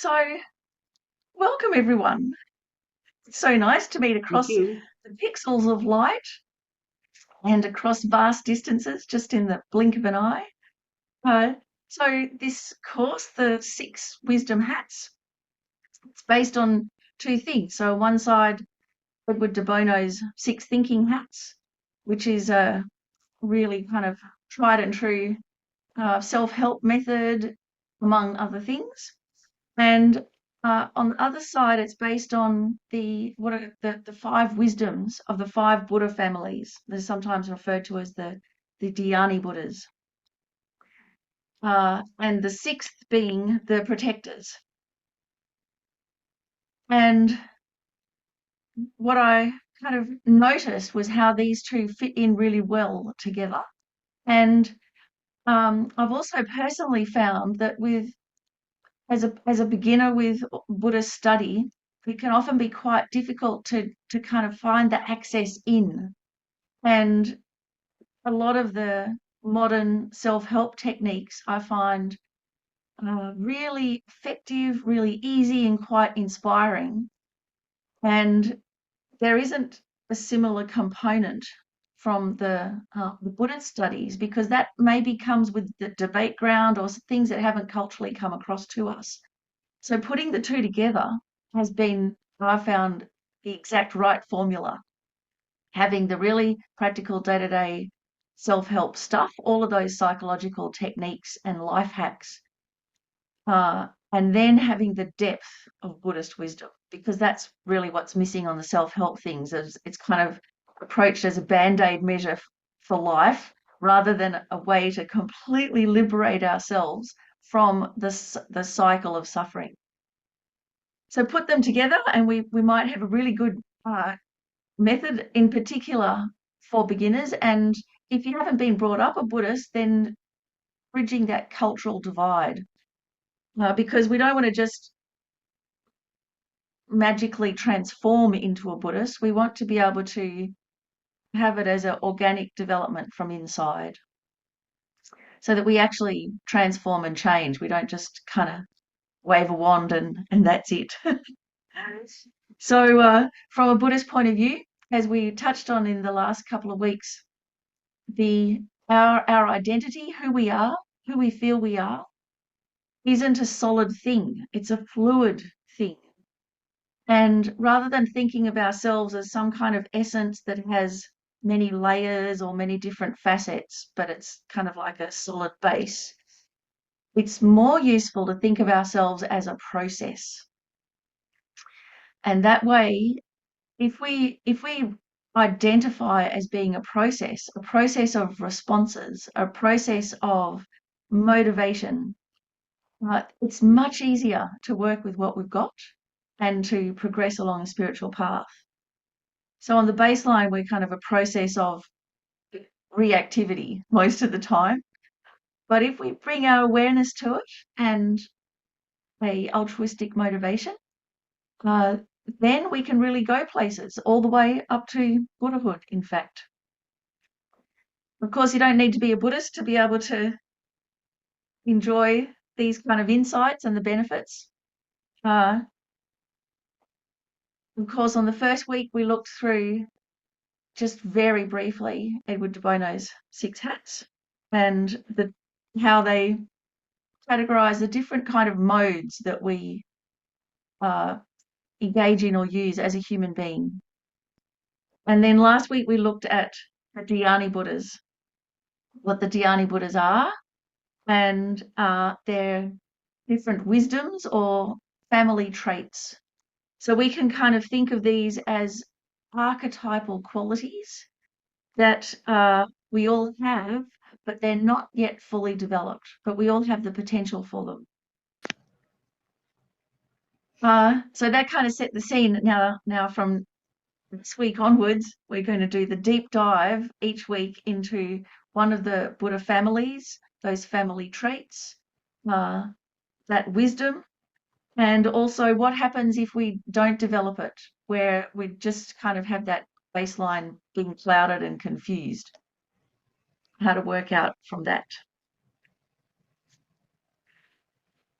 So, welcome everyone. It's so nice to meet Thank across you. the pixels of light and across vast distances just in the blink of an eye. Uh, this course, the Six Wisdom Hats, it's based on two things. So, on one side, Edward de Bono's Six Thinking Hats, which is a really kind of tried and true self-help method, among other things. And on the other side, it's based on the five wisdoms of the five Buddha families. They're sometimes referred to as the Dhyani Buddhas, and the sixth being the protectors. And what I kind of noticed was how these two fit in really well together. And I've also personally found that as a beginner with Buddhist study, it can often be quite difficult to kind of find the access in. And a lot of the modern self-help techniques I find really effective, really easy, and quite inspiring. And there isn't a similar component from the Buddhist studies because that maybe comes with the debate ground or things that haven't culturally come across to us. So putting the two together has been, I found, the exact right formula. Having the really practical day-to-day self-help stuff, all of those psychological techniques and life hacks, and then having the depth of Buddhist wisdom, because that's really what's missing on the self-help things. It's kind of approached as a band-aid measure for life rather than a way to completely liberate ourselves from the cycle of suffering. So put them together and we might have a really good method in particular for beginners. And if you haven't been brought up a Buddhist, then bridging that cultural divide, because we don't want to just magically transform into a Buddhist. We want to be able to have it as an organic development from inside so that we actually transform and change. We don't just kind of wave a wand and that's it. So, from a Buddhist point of view, as we touched on in the last couple of weeks, our identity, who we are, who we feel we are, isn't a solid thing. It's a fluid thing. And rather than thinking of ourselves as some kind of essence that has many layers or many different facets, but it's kind of like a solid base, it's more useful to think of ourselves as a process. And that way, if we identify as being a process of responses, a process of motivation, it's much easier to work with what we've got and to progress along a spiritual path. So on the baseline, we're kind of a process of reactivity most of the time. But if we bring our awareness to it and a altruistic motivation, uh, then we can really go places all the way up to Buddhahood, in fact. Of course, you don't need to be a Buddhist to be able to enjoy these kind of insights and the benefits. Uh, of course, on the first week, we looked through just very briefly Edward de Bono's Six Hats and how they categorize the different kind of modes that we uh, engage in or use as a human being. And then last week we looked at the Dhyani Buddhas, what the Dhyani Buddhas are, and their different wisdoms or family traits. So we can kind of think of these as archetypal qualities that we all have, but they're not yet fully developed, but we all have the potential for them. So that kind of set the scene. Now from this week onwards, we're going to do the deep dive each week into one of the Buddha families, those family traits, that wisdom, and also what happens if we don't develop it, where we just kind of have that baseline being clouded and confused, how to work out from that.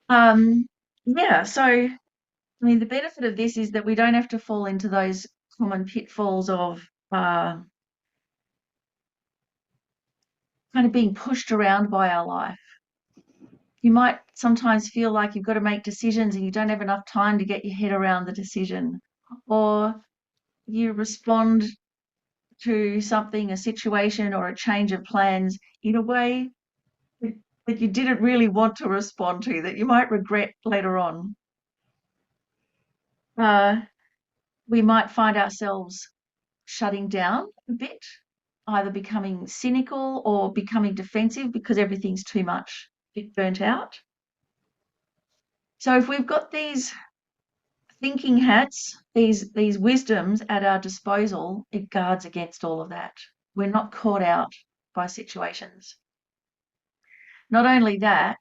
Um, yeah, so I mean, the benefit of this is that we don't have to fall into those common pitfalls of kind of being pushed around by our life. You might sometimes feel like you've got to make decisions and you don't have enough time to get your head around the decision, or you respond to something, a situation, or a change of plans in a way that that you didn't really want to respond to, that you might regret later on. Uh, we might find ourselves shutting down a bit, either becoming cynical or becoming defensive because everything's too much, a bit burnt out. So if we've got these thinking hats, these wisdoms at our disposal, it guards against all of that. We're not caught out by situations. Not only that,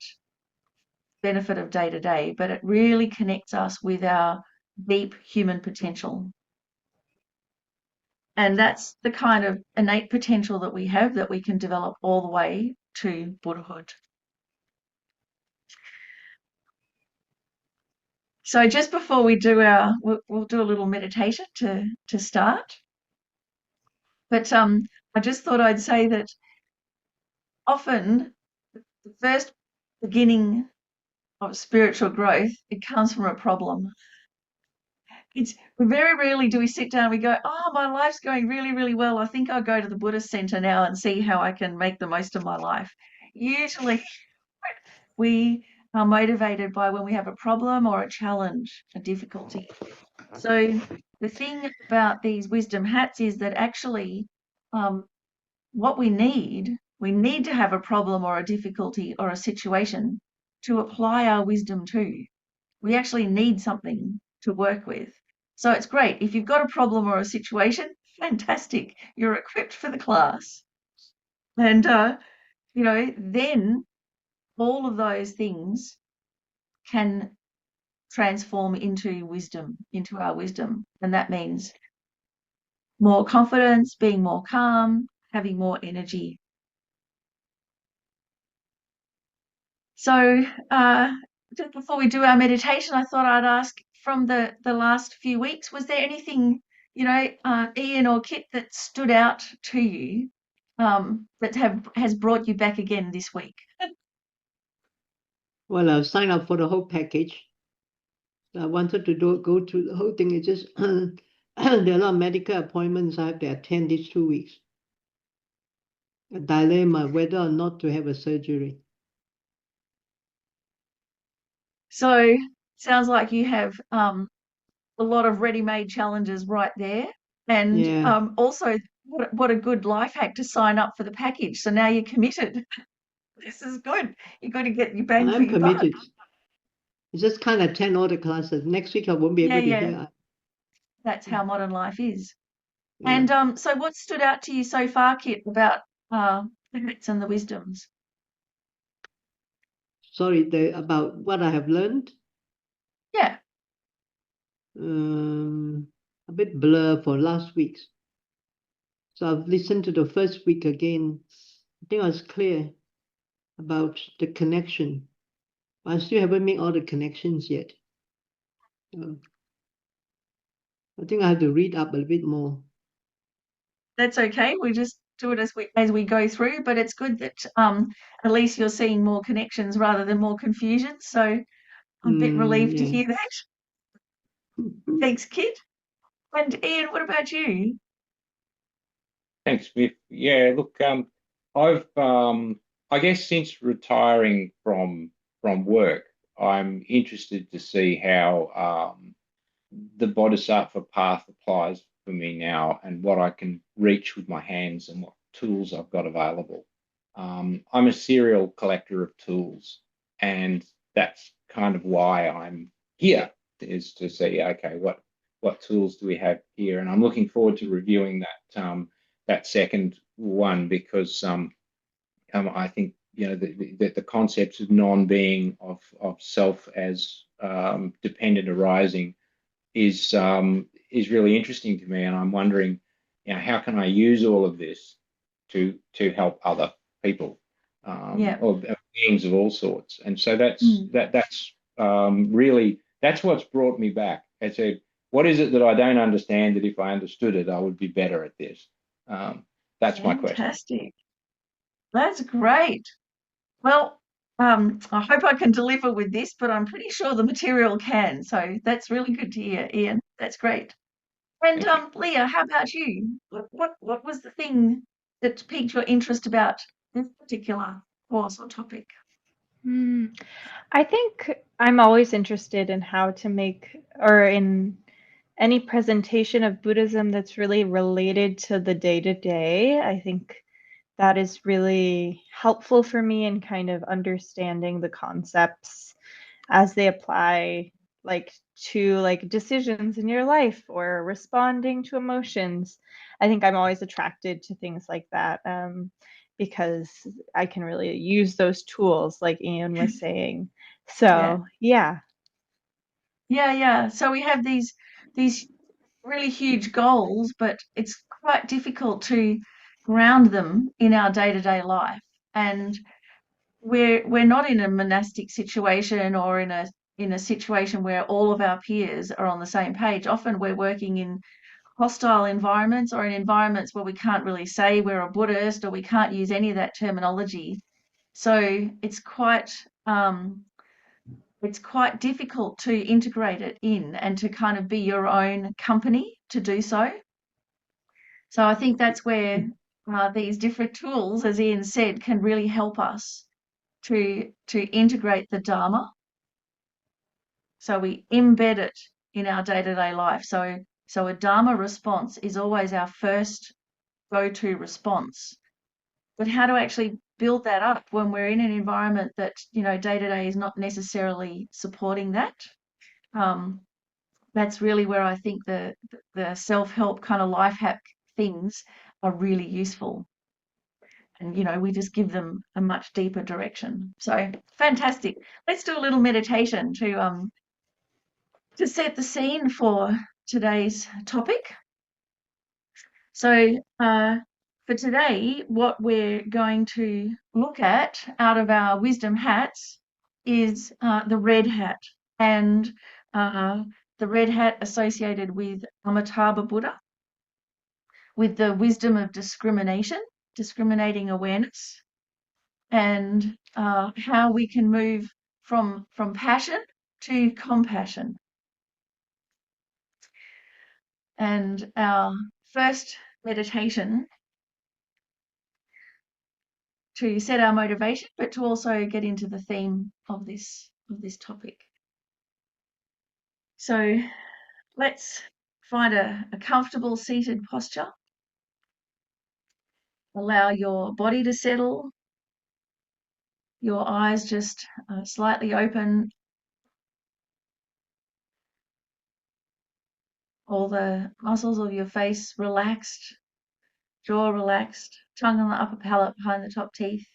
benefit of day to day, but it really connects us with our deep human potential. And that's the kind of innate potential that we have that we can develop all the way to Buddhahood. So just before we do we'll do a little meditation to start. But I just thought I'd say that often the first beginning of spiritual growth, it comes from a problem. It's very rarely do we sit down and we go, oh, my life's going really, really well. I think I'll go to the Buddhist Centre now and see how I can make the most of my life. Usually we are motivated by when we have a problem or a challenge, a difficulty. So the thing about these wisdom hats is that actually what we need to have a problem or a difficulty or a situation to apply our wisdom to. We actually need something to work with. So it's great. If you've got a problem or a situation, fantastic. You're equipped for the class. And, then all of those things can transform into wisdom, into our wisdom. And that means more confidence, being more calm, having more energy. So just before we do our meditation, I thought I'd ask from the last few weeks, was there anything, Ian or Kit, that stood out to you that has brought you back again this week? Well, I've signed up for the whole package. I wanted to go through the whole thing. It's just there are a lot of medical appointments I have to attend these 2 weeks. A dilemma whether or not to have a surgery. So sounds like you have a lot of ready-made challenges right there. And Yeah, also, what a good life hack to sign up for the package. So now you're committed. This is good. You've got to get your bang for I'm your buck. committed. It's just kind of attend all the classes. Next week I won't be Yeah, able to yeah. hear. That's how modern life is. Yeah. And so what stood out to you so far, Kit, about the hats and the wisdoms? Sorry, about what I have learned. Yeah. A bit blur for last week's. So I've listened to the first week again. I think I was clear about the connection. I still haven't made all the connections yet. I think I have to read up a bit more. That's okay. We just do it as we go through, but it's good that at least you're seeing more connections rather than more confusion. So I'm a bit relieved to Yeah. hear that. Thanks, Kit. And Ian, what about you? Thanks, Miff. Yeah, look, I've I guess since retiring from work, I'm interested to see how the Bodhisattva path applies for me now and what I can reach with my hands and what tools I've got available. I'm a serial collector of tools, and that's kind of why I'm here, is to see, okay, what tools do we have here? And I'm looking forward to reviewing that second one, because I think the concepts of non-being, of self as dependent arising, is really interesting to me, and I'm wondering, how can I use all of this to help other people, Yeah. or beings of all sorts. And so that's really, that's what's brought me back. I said, what is it that I don't understand that if I understood it, I would be better at this? That's my question. Fantastic. That's great. Well, I hope I can deliver with this, but I'm pretty sure the material can. So that's really good to hear, Ian. That's great. And Leah, how about you? What was the thing that piqued your interest about this particular course or topic? I think I'm always interested in how to make, or in any presentation of Buddhism that's really related to the day to day. I think that is really helpful for me in kind of understanding the concepts as they apply to decisions in your life or responding to emotions. I think I'm always attracted to things like that because I can really use those tools, like Ian was saying. So yeah. So we have these really huge goals, but it's quite difficult to ground them in our day-to-day life. And we're not in a monastic situation or in a situation where all of our peers are on the same page. Often we're working in hostile environments or in environments where we can't really say we're a Buddhist or we can't use any of that terminology. So it's quite difficult to integrate it in and to kind of be your own company to do so. So I think that's where these different tools, as Ian said, can really help us to integrate the Dharma. So we embed it in our day-to-day life. So a Dharma response is always our first go-to response. But how to actually build that up when we're in an environment that, day to day is not necessarily supporting that. That's really where I think the self-help kind of life hack things are really useful. And, we just give them a much deeper direction. So fantastic. Let's do a little meditation to set the scene for today's topic. So for today, what we're going to look at out of our wisdom hats is the red hat, and the red hat associated with Amitabha Buddha, with the wisdom of discrimination, discriminating awareness, and how we can move from passion to compassion. And our first meditation to set our motivation, but to also get into the theme of this topic. So let's find a comfortable seated posture. Allow your body to settle, your eyes just slightly open, all the muscles of your face relaxed, jaw relaxed, tongue on the upper palate behind the top teeth.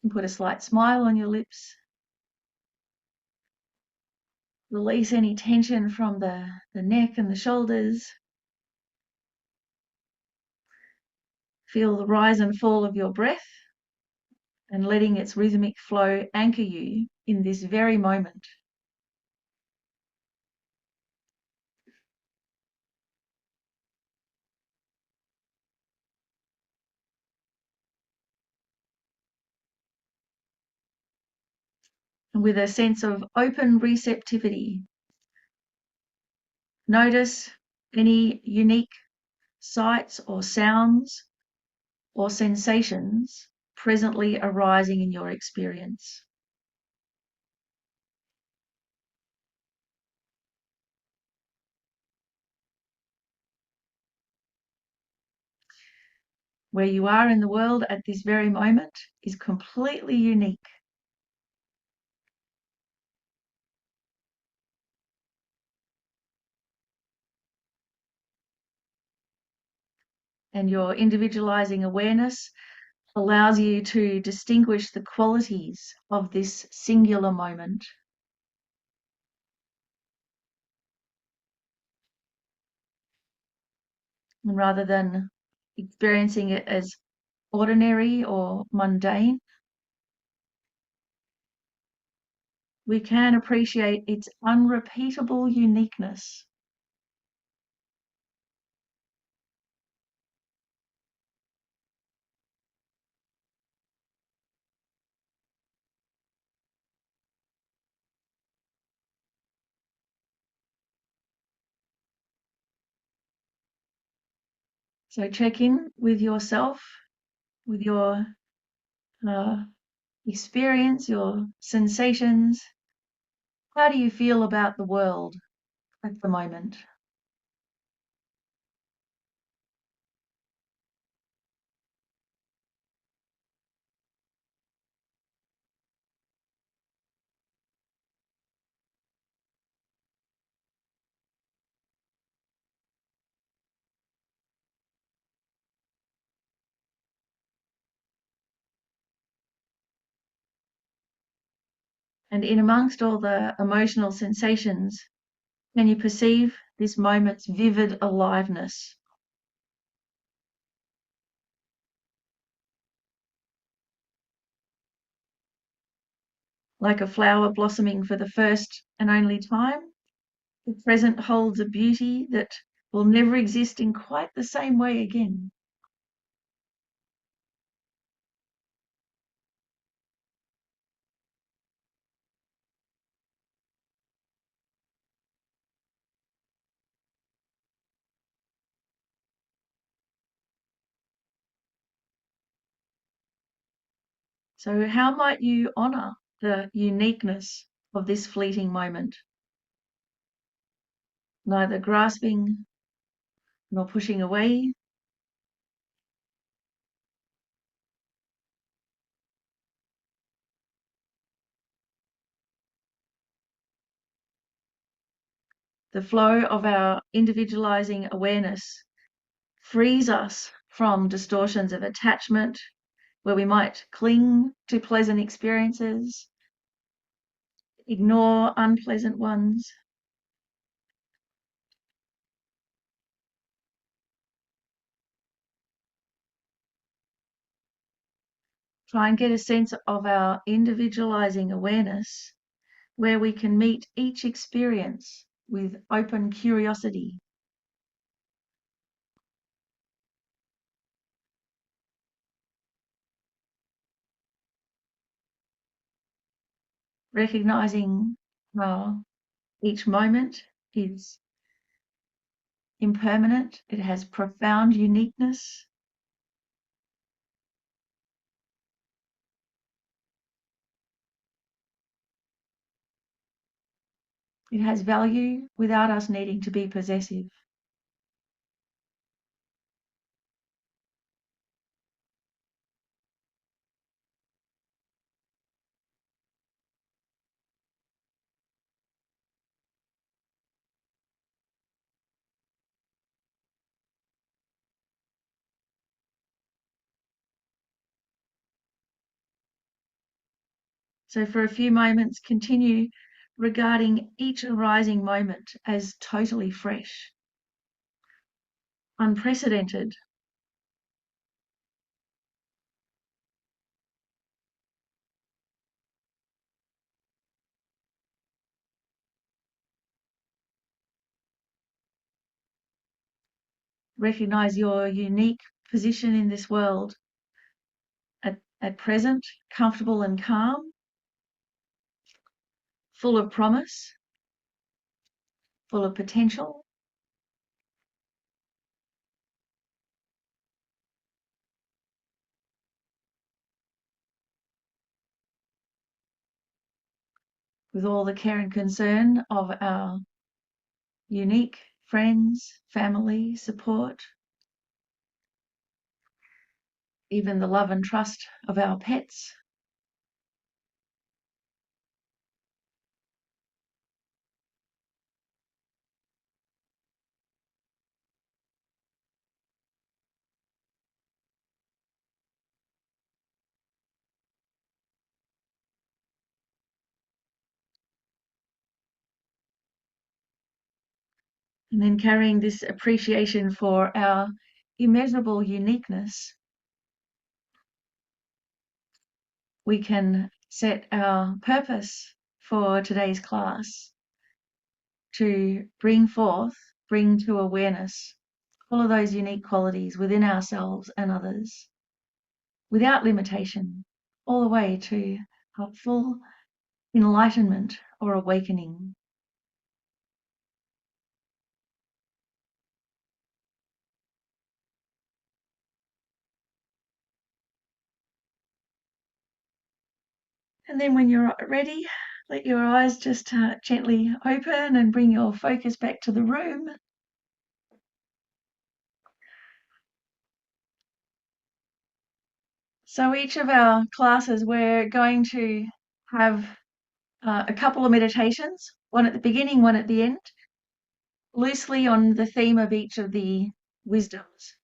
And put a slight smile on your lips. Release any tension from the neck and the shoulders. Feel the rise and fall of your breath and letting its rhythmic flow anchor you in this very moment. And with a sense of open receptivity, notice any unique sights or sounds or sensations presently arising in your experience. Where you are in the world at this very moment is completely unique. And your individualizing awareness allows you to distinguish the qualities of this singular moment. And rather than experiencing it as ordinary or mundane, we can appreciate its unrepeatable uniqueness. So check in with yourself, with your experience, your sensations. How do you feel about the world at the moment? And in amongst all the emotional sensations, can you perceive this moment's vivid aliveness? Like a flower blossoming for the first and only time, the present holds a beauty that will never exist in quite the same way again. So how might you honour the uniqueness of this fleeting moment? Neither grasping nor pushing away, the flow of our individualizing awareness frees us from distortions of attachment, where we might cling to pleasant experiences, ignore unpleasant ones. Try and get a sense of our individualizing awareness, where we can meet each experience with open curiosity. Recognizing how each moment is impermanent, it has profound uniqueness. It has value without us needing to be possessive. So for a few moments, continue regarding each arising moment as totally fresh, unprecedented, recognize your unique position in this world at present, comfortable and calm, full of promise, full of potential. With all the care and concern of our unique friends, family, support, even the love and trust of our pets. And then carrying this appreciation for our immeasurable uniqueness, we can set our purpose for today's class to bring to awareness all of those unique qualities within ourselves and others without limitation, all the way to full enlightenment or awakening. And then when you're ready, let your eyes just gently open and bring your focus back to the room. So each of our classes, we're going to have a couple of meditations, one at the beginning, one at the end, loosely on the theme of each of the wisdoms.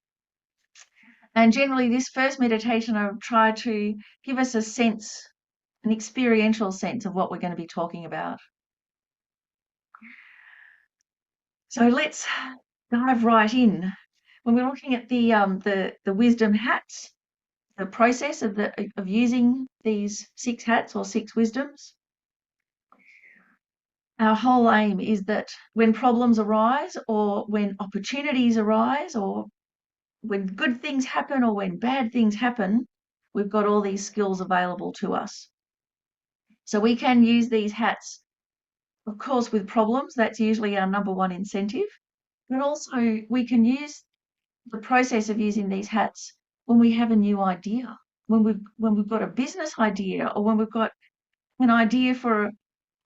And generally this first meditation, I'll try to give us a sense, an experiential sense of what we're going to be talking about. So let's dive right in. When we're looking at the wisdom hats, the process of using these 6 hats or 6 wisdoms, our whole aim is that when problems arise or when opportunities arise or when good things happen or when bad things happen, we've got all these skills available to us. So we can use these hats, of course, with problems. That's usually our number one incentive. But also we can use the process of using these hats when we have a new idea, when we've got a business idea, or when we've got an idea for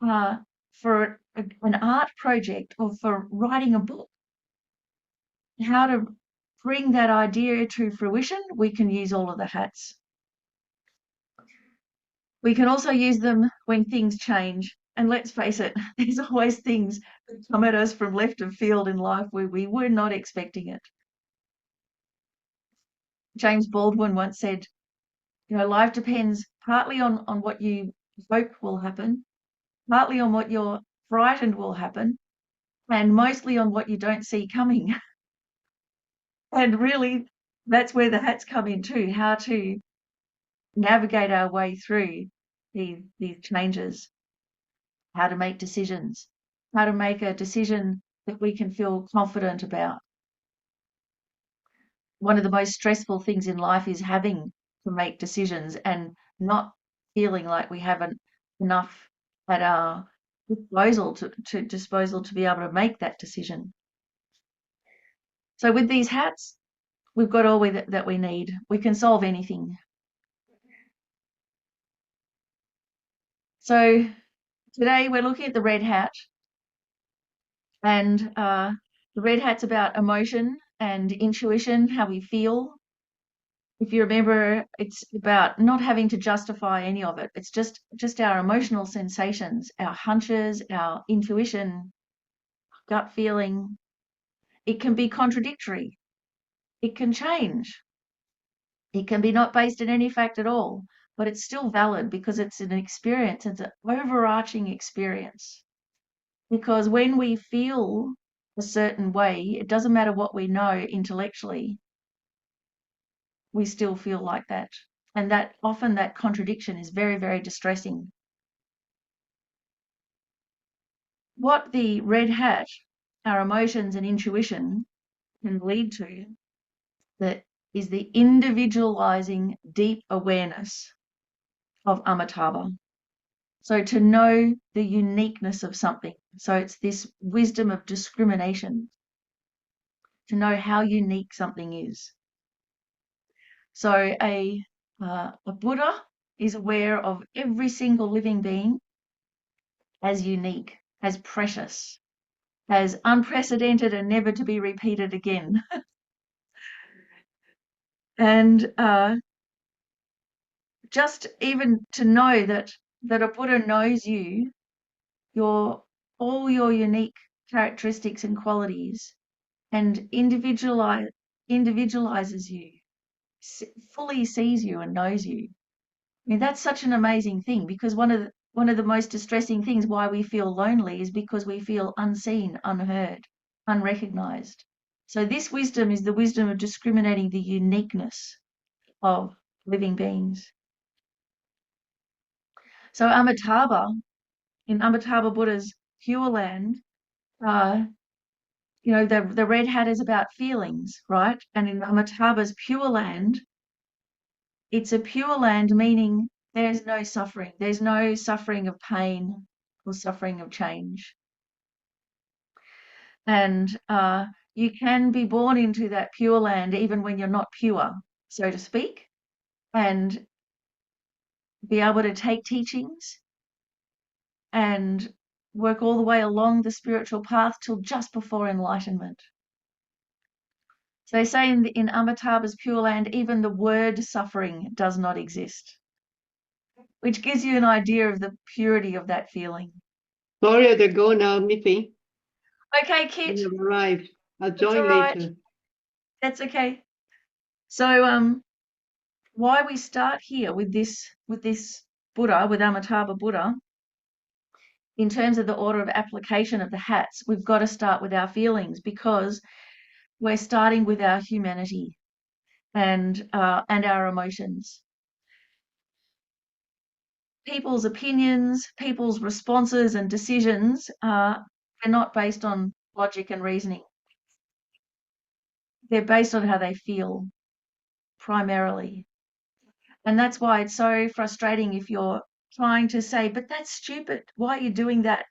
an art project or for writing a book. How to bring that idea to fruition, we can use all of the hats. We can also use them when things change. And let's face it, there's always things that come at us from left of field in life where we were not expecting it. James Baldwin once said, life depends partly on what you hope will happen, partly on what you're frightened will happen, and mostly on what you don't see coming. And really, that's where the hats come in too, how to navigate our way through these changes, how to make decisions, how to make a decision that we can feel confident about. One of the most stressful things in life is having to make decisions and not feeling like we haven't enough at our disposal to be able to make that decision. So with these hats, we've got all that we need. We can solve anything. So today we're looking at the red hat, and the red hat's about emotion and intuition, how we feel. If you remember, it's about not having to justify any of it. It's just our emotional sensations, our hunches, our intuition, gut feeling. It can be contradictory. It can change. It can be not based in any fact at all, but it's still valid because it's an experience. It's an overarching experience. Because when we feel a certain way, it doesn't matter what we know intellectually, we still feel like that. And that often that contradiction is very, very distressing. What the red hat, our emotions and intuition, can lead to that is the individualizing deep awareness of Amitabha. So to know the uniqueness of something. So it's this wisdom of discrimination, to know how unique something is. So a Buddha is aware of every single living being as unique, as precious, as unprecedented and never to be repeated again. And just even to know that a Buddha knows you, all your unique characteristics and qualities, and individualizes you, fully sees you and knows you. I mean, that's such an amazing thing, because one of the most distressing things why we feel lonely is because we feel unseen, unheard, unrecognized. So this wisdom is the wisdom of discriminating the uniqueness of living beings. So Amitabha in Amitabha Buddha's Pure Land, you know, the red hat is about feelings, right? And in Amitabha's Pure Land, it's a pure land, meaning there's no suffering. There's no suffering of pain or suffering of change. And you can be born into that pure land even when you're not pure, so to speak, and be able to take teachings and work all the way along the spiritual path till just before enlightenment. So they say in Amitabha's Pure Land, even the word suffering does not exist, which gives you an idea of the purity of that feeling. Sorry, I have to go now, Miffi. Okay, Kit. You've arrived. I'll That's join all right. later. That's okay. So why we start here with this Buddha, with Amitabha Buddha, in terms of the order of application of the hats, we've got to start with our feelings, because we're starting with our humanity and our emotions. People's opinions, people's responses and decisions are not based on logic and reasoning. They're based on how they feel, primarily. And that's why it's so frustrating if you're trying to say, but that's stupid, why are you doing that?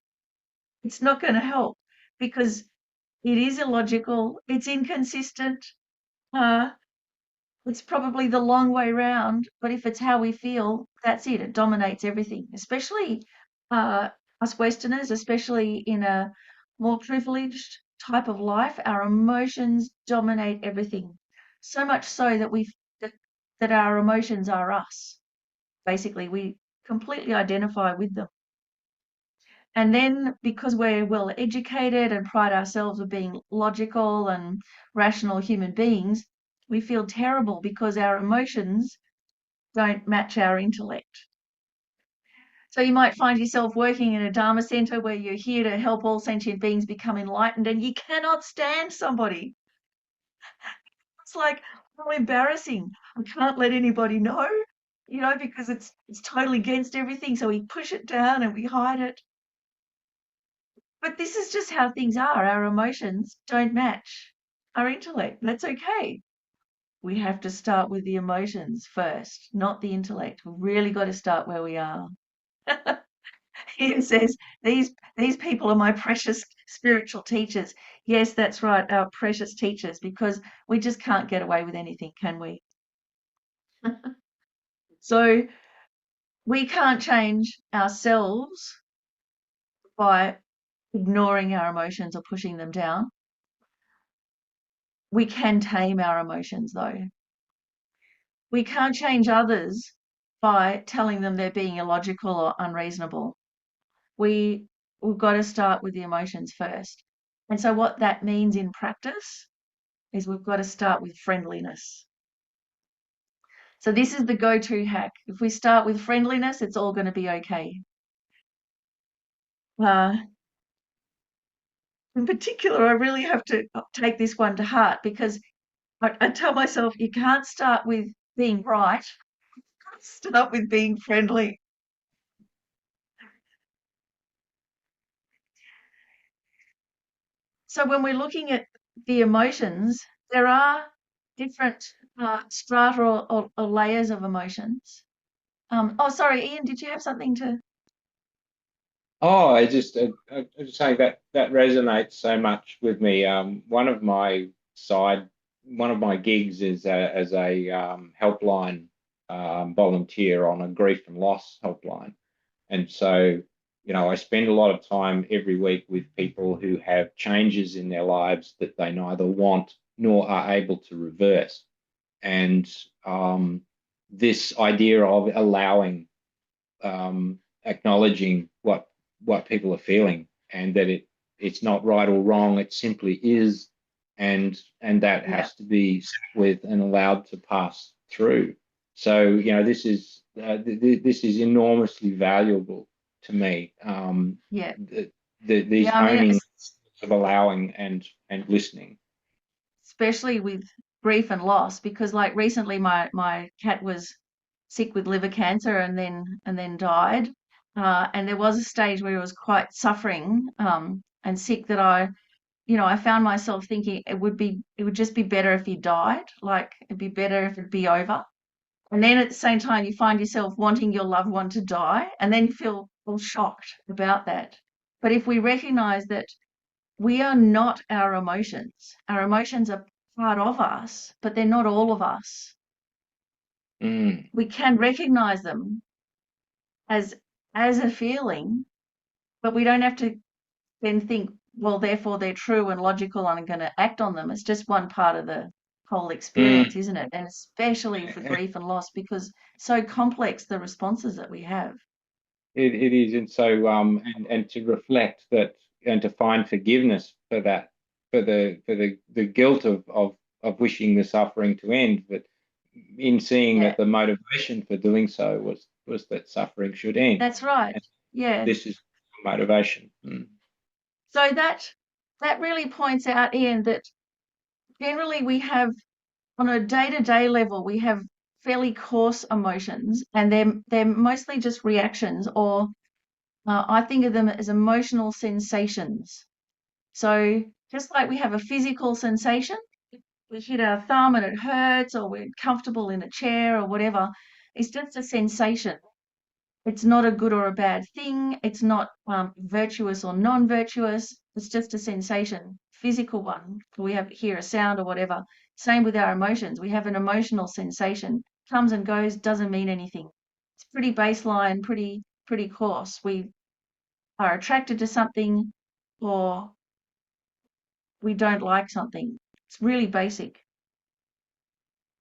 It's not going to help, because it is illogical, it's inconsistent, it's probably the long way round, but if it's how we feel, that's it. It dominates everything, especially us Westerners, especially in a more privileged type of life. Our emotions dominate everything, so much so that that our emotions are us. Basically, we completely identify with them. And then because we're well educated and pride ourselves of being logical and rational human beings, we feel terrible because our emotions don't match our intellect. So you might find yourself working in a Dharma center where you're here to help all sentient beings become enlightened, and you cannot stand somebody. It's like, how embarrassing. I can't let anybody know, you know, because it's totally against everything. So we push it down and we hide it. But this is just how things are. Our emotions don't match our intellect. That's okay. We have to start with the emotions first, not the intellect. We've really got to start where we are. Ian says, these people are my precious spiritual teachers. Yes, that's right, our precious teachers, because we just can't get away with anything, can we? So we can't change ourselves by ignoring our emotions or pushing them down. We can tame our emotions, though. We can't change others by telling them they're being illogical or unreasonable. We've got to start with the emotions first. And so what that means in practice is we've got to start with friendliness. So this is the go-to hack. If we start with friendliness, it's all going to be okay. In particular, I really have to take this one to heart, because I tell myself, you can't start with being right, start with being friendly. So when we're looking at the emotions, there are different strata or layers of emotions. Oh, sorry, Ian, did you have something to? Oh, I just saying that resonates so much with me. One of my gigs is as a helpline volunteer on a grief and loss helpline, and so I spend a lot of time every week with people who have changes in their lives that they neither want nor are able to reverse, and this idea of allowing, acknowledging what people are feeling, and that it's not right or wrong, it simply is, and that has to be sat with and allowed to pass through. So this is enormously valuable to me. These owning of allowing and listening, especially with grief and loss, because like recently my cat was sick with liver cancer and then died. and there was a stage where I was quite suffering and sick that I found myself thinking it would just be better if he died. Like it'd be better if it'd be over. And then at the same time, you find yourself wanting your loved one to die, and then you feel all shocked about that. But if we recognize that we are not our emotions are part of us, but they're not all of us. We can recognize them as a feeling, but we don't have to then think, well, therefore they're true and logical and I'm going to act on them. It's just one part of the whole experience, isn't it? And especially for grief and loss, because so complex the responses that we have. It is, and so and to reflect that and to find forgiveness for that, for the guilt of wishing the suffering to end, but in seeing that the motivation for doing so was that suffering should end. That's right. And this is motivation. So that really points out, Ian, that generally we have, on a day-to-day level, we have fairly coarse emotions, and they're mostly just reactions, or I think of them as emotional sensations. So just like we have a physical sensation, we hit our thumb and it hurts, or we're comfortable in a chair or whatever, it's just a sensation. It's not a good or a bad thing. It's not virtuous or non-virtuous. It's just a sensation, physical one. We have hear a sound or whatever. Same with our emotions. We have an emotional sensation. Comes and goes, doesn't mean anything. It's pretty baseline, pretty coarse. We are attracted to something, or we don't like something. It's really basic.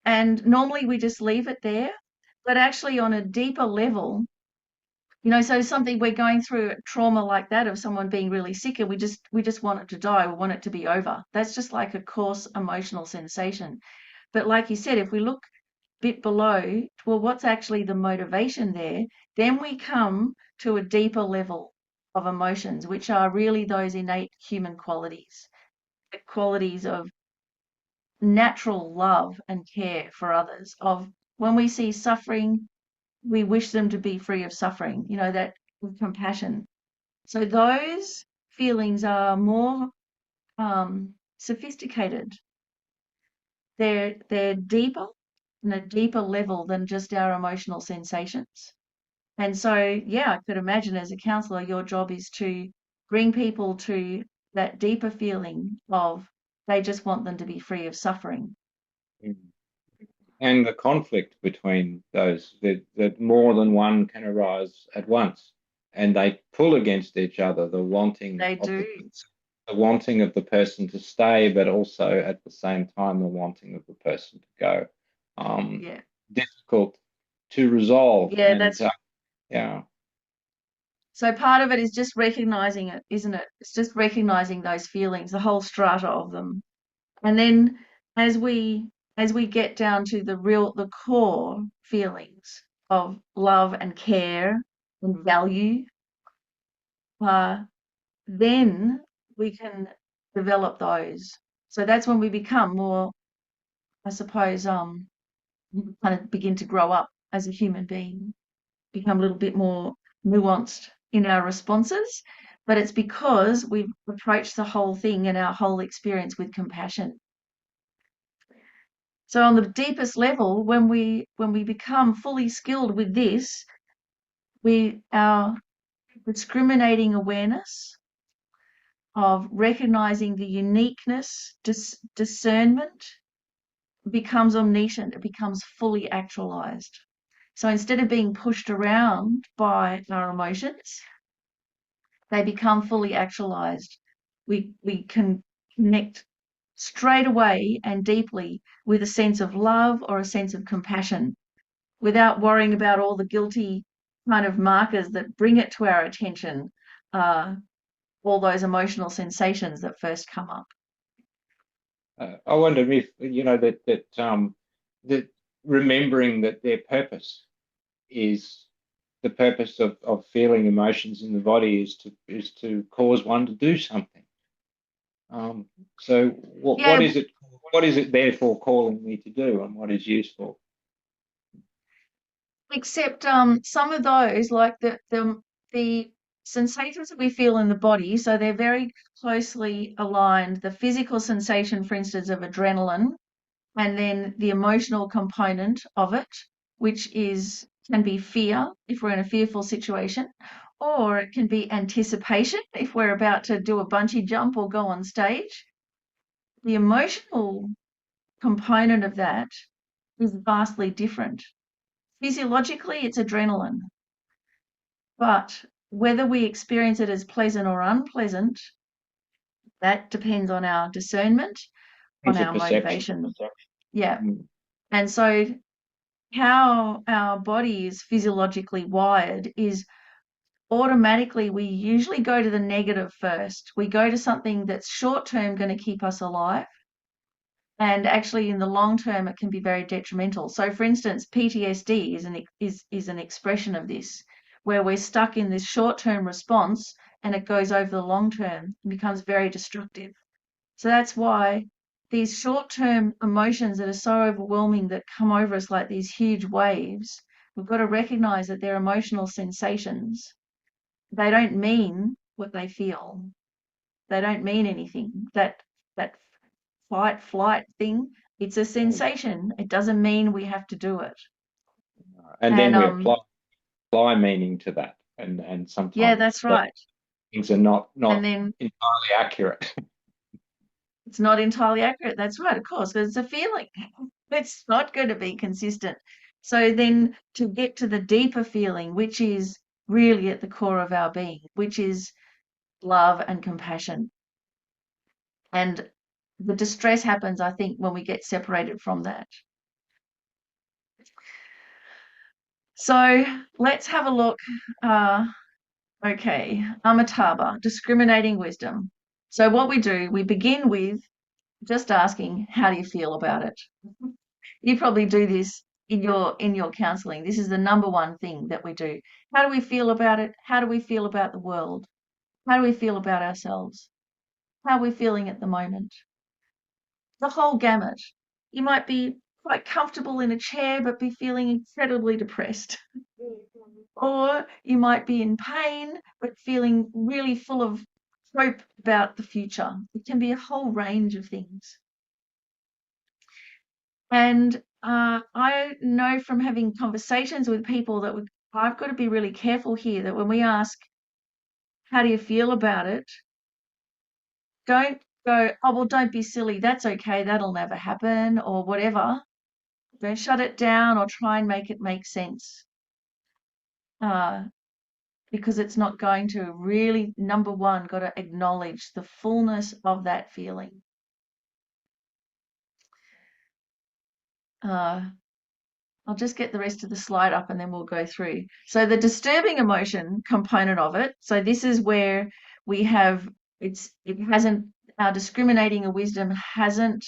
And normally we just leave it there. But actually, on a deeper level, so something we're going through trauma like that of someone being really sick, and we just want it to die. We want it to be over. That's just like a coarse emotional sensation. But like you said, if we look a bit below, well, what's actually the motivation there? Then we come to a deeper level of emotions, which are really those innate human qualities, the qualities of natural love and care for others, of when we see suffering, we wish them to be free of suffering, that compassion. So those feelings are more sophisticated. They're deeper, on a deeper level than just our emotional sensations. And so, I could imagine as a counsellor, your job is to bring people to that deeper feeling of they just want them to be free of suffering. And the conflict between those, that more than one can arise at once, and they pull against each other, the wanting of the person to stay, but also at the same time the wanting of the person to go. Difficult to resolve. So part of it is just recognizing it, isn't it? It's just recognizing those feelings, the whole strata of them. And then as we get down to the core feelings of love and care and value, then we can develop those. So that's when we become more, I suppose, kind of begin to grow up as a human being, become a little bit more nuanced in our responses. But it's because we've approached the whole thing and our whole experience with compassion. So on the deepest level, when we become fully skilled with this, our discriminating awareness of recognizing the uniqueness, discernment becomes omniscient. It becomes fully actualized. So instead of being pushed around by our emotions, they become fully actualized. We can connect straight away and deeply with a sense of love or a sense of compassion, without worrying about all the guilty kind of markers that bring it to our attention, all those emotional sensations that first come up. I wonder if that remembering that their purpose is the purpose of feeling emotions in the body is to cause one to do something. So what is it? What is it therefore calling me to do, and what is useful? Except some of those, like the the sensations that we feel in the body, so they're very closely aligned. The physical sensation, for instance, of adrenaline, and then the emotional component of it, which can be fear if we're in a fearful situation, or it can be anticipation if we're about to do a bungee jump or go on stage. The emotional component of that is vastly different. Physiologically, it's adrenaline, but whether we experience it as pleasant or unpleasant, that depends on our discernment, on It's a our perception. motivation. Yeah. Mm. And so how our body is physiologically wired is automatically we usually go to the negative first. We go to something that's short term going to keep us alive. And actually, in the long term, it can be very detrimental. So, for instance, PTSD is an expression of this, where we're stuck in this short term response and it goes over the long term and becomes very destructive. So that's why these short-term emotions that are so overwhelming that come over us like these huge waves, we've got to recognize that they're emotional sensations. They don't mean what they feel. They don't mean anything. That fight flight thing, it's a sensation. It doesn't mean we have to do it. And then we apply meaning to that, and sometimes yeah, that's right. things are not And then entirely accurate. it's not entirely accurate. That's right, of course, because it's a feeling. It's not going to be consistent. So then to get to the deeper feeling, which is really at the core of our being, which is love and compassion. And the distress happens, I think, when we get separated from that. So let's have a look. Okay, Amitabha, discriminating wisdom. So what we do, we begin with just asking, how do you feel about it? You probably do this in your counseling. This is the number one thing that we do. How do we feel about it? How do we feel about the world? How do we feel about ourselves? How are we feeling at the moment? The whole gamut. You might be quite comfortable in a chair but be feeling incredibly depressed. Or you might be in pain but feeling really full of hope about the future. It can be a whole range of things. And I know from having conversations with people that I've got to be really careful here that when we ask, how do you feel about it? Don't go, oh, well, don't be silly. That's okay. That'll never happen or whatever. Don't shut it down or try and make it make sense. Because it's not going to. Really, number one, got to acknowledge the fullness of that feeling. I'll just get the rest of the slide up and then we'll go through. So the disturbing emotion component of it. So this is where we have, our discriminating wisdom hasn't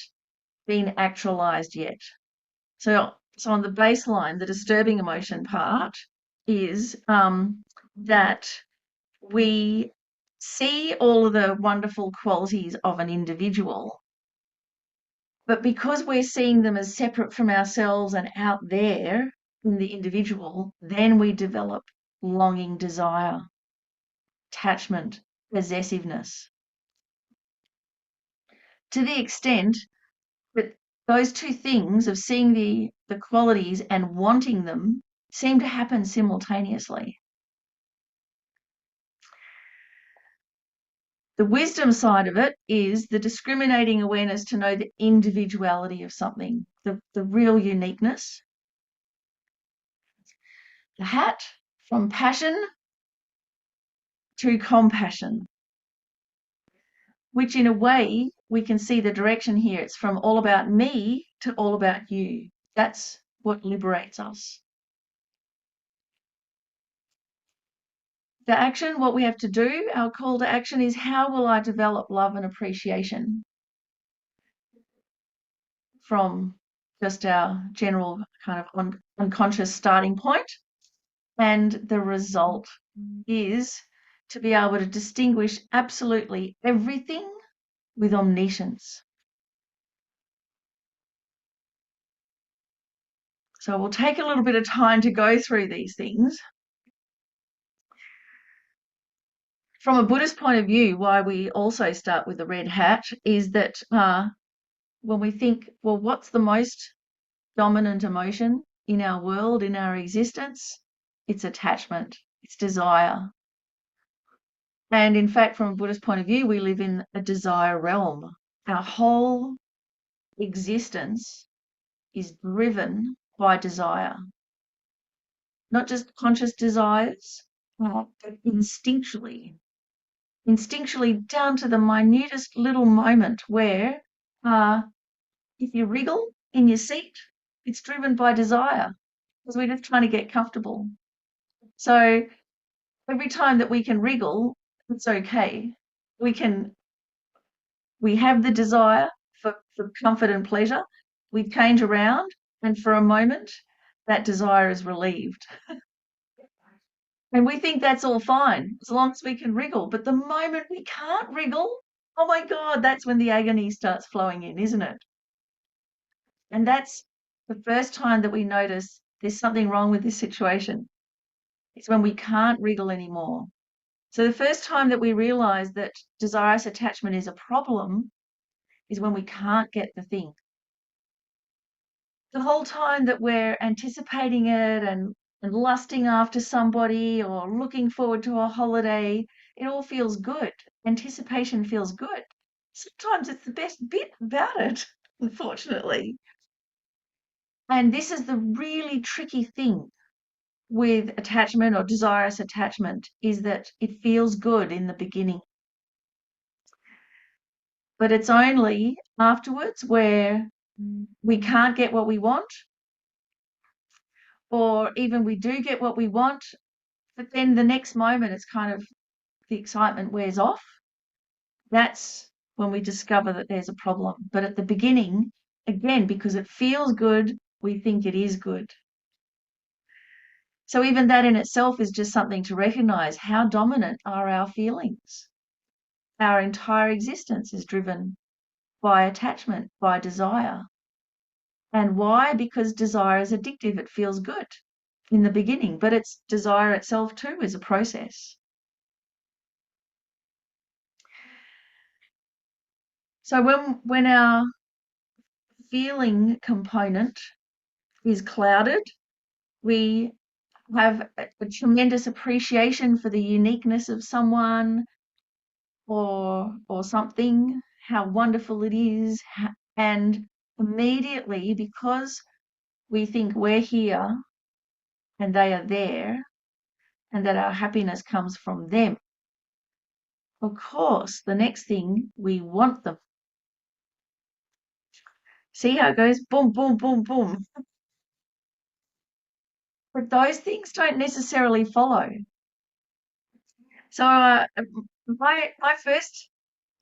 been actualized yet. So on the baseline, the disturbing emotion part is that we see all of the wonderful qualities of an individual, but because we're seeing them as separate from ourselves and out there in the individual, then we develop longing, desire, attachment, possessiveness. To the extent that those two things of seeing the qualities and wanting them seem to happen simultaneously. The wisdom side of it is the discriminating awareness to know the individuality of something, the real uniqueness. The hat, from passion to compassion, which in a way we can see the direction here. It's from all about me to all about you. That's what liberates us. The action, what we have to do, our call to action is, how will I develop love and appreciation from just our general kind of unconscious starting point? And the result is to be able to distinguish absolutely everything with omniscience. So we'll take a little bit of time to go through these things. from a Buddhist point of view, why we also start with the red hat is that when we think, well, what's the most dominant emotion in our world, in our existence? It's attachment, it's desire. And in fact, from a Buddhist point of view, we live in a desire realm. Our whole existence is driven by desire, not just conscious desires, but instinctually down to the minutest little moment where if you wriggle in your seat, it's driven by desire because we're just trying to get comfortable. So every time that we can wriggle, it's okay. We have the desire for comfort and pleasure. We change around, and for a moment, that desire is relieved. And we think that's all fine as long as we can wriggle. But the moment we can't wriggle, oh my God, that's when the agony starts flowing in, isn't it? And that's the first time that we notice there's something wrong with this situation. It's when we can't wriggle anymore. So the first time that we realize that desirous attachment is a problem is when we can't get the thing. The whole time that we're anticipating it and lusting after somebody or looking forward to a holiday, it all feels good. Anticipation feels good. Sometimes it's the best bit about it, unfortunately. And this is the really tricky thing with attachment or desirous attachment, is that it feels good in the beginning. But it's only afterwards where we can't get what we want, or even we do get what we want, but then the next moment it's kind of the excitement wears off. That's when we discover that there's a problem. But at the beginning, again, because it feels good, we think it is good. So even that in itself is just something to recognize. How dominant are our feelings? Our entire existence is driven by attachment, by desire. And why? Because desire is addictive. It feels good in the beginning, but it's desire itself too is a process. So when our feeling component is clouded, we have a tremendous appreciation for the uniqueness of someone or something, how wonderful it is, and immediately, because we think we're here and they are there and that our happiness comes from them, of course, the next thing, we want them. See how it goes? Boom, boom, boom, boom. But those things don't necessarily follow. So my first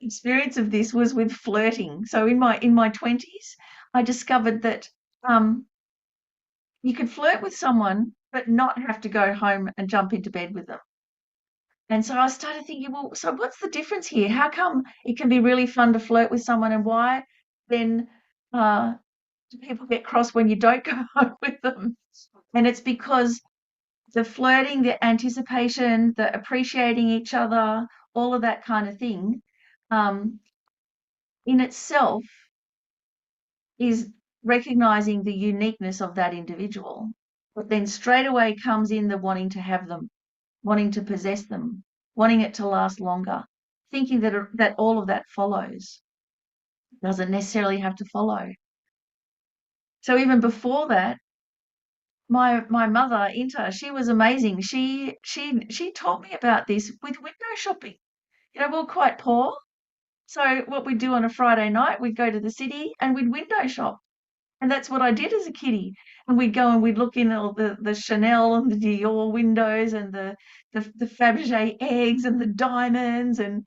experience of this was with flirting. So in my 20s, I discovered that you could flirt with someone but not have to go home and jump into bed with them. And so I started thinking, well, so what's the difference here? How come it can be really fun to flirt with someone, and why then do people get cross when you don't go home with them? And it's because the flirting, the anticipation, the appreciating each other, all of that kind of thing, in itself is recognizing the uniqueness of that individual. But then straight away comes in the wanting to have them, wanting to possess them, wanting it to last longer, thinking that all of that follows. Doesn't necessarily have to follow. So even before that, my mother, Inta, she was amazing. She taught me about this with window shopping. You know, we're quite poor. So what we'd do on a Friday night, we'd go to the city and we'd window shop. And that's what I did as a kiddie. And we'd go and we'd look in all the Chanel and the Dior windows and the Fabergé eggs and the diamonds. And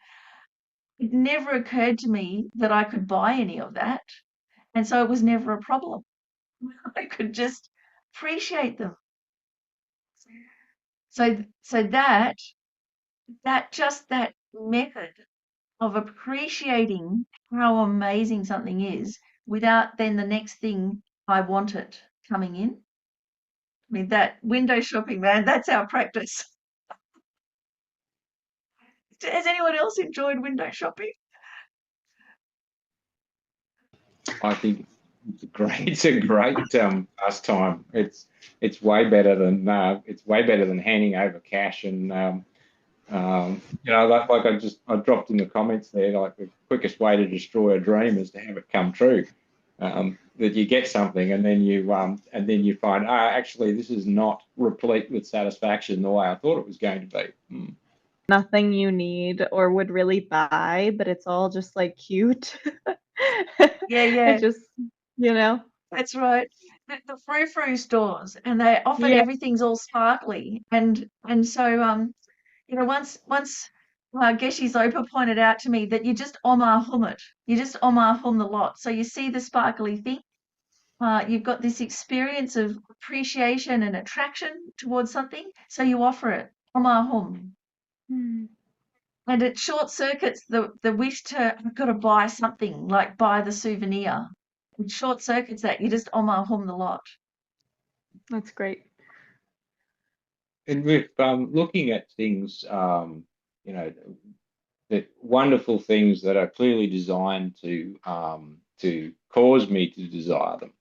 it never occurred to me that I could buy any of that. And so it was never a problem. I could just appreciate them. So that method of appreciating how amazing something is without then the next thing I want it coming in. I mean, that window shopping, man, that's our practice. Has anyone else enjoyed window shopping? I think it's a great pastime. It's way better than handing over cash and I dropped in the comments there, like the quickest way to destroy a dream is to have it come true. That you get something and then you find, actually this is not replete with satisfaction the way I thought it was going to be. Nothing you need or would really buy, but it's all just like cute. Yeah. It just, you know. That's right. The frou-frou stores, and they often Yeah. everything's all sparkly, and so once Geshe Zopa pointed out to me that you just Omar hum it, you just Omar hum the lot. So you see the sparkly thing, you've got this experience of appreciation and attraction towards something, so you offer it Omar hum. And it short circuits the wish to, I've got to buy something, like buy the souvenir. It short circuits that. You just Omar hum the lot. That's great. And with looking at things, the wonderful things that are clearly designed to cause me to desire them,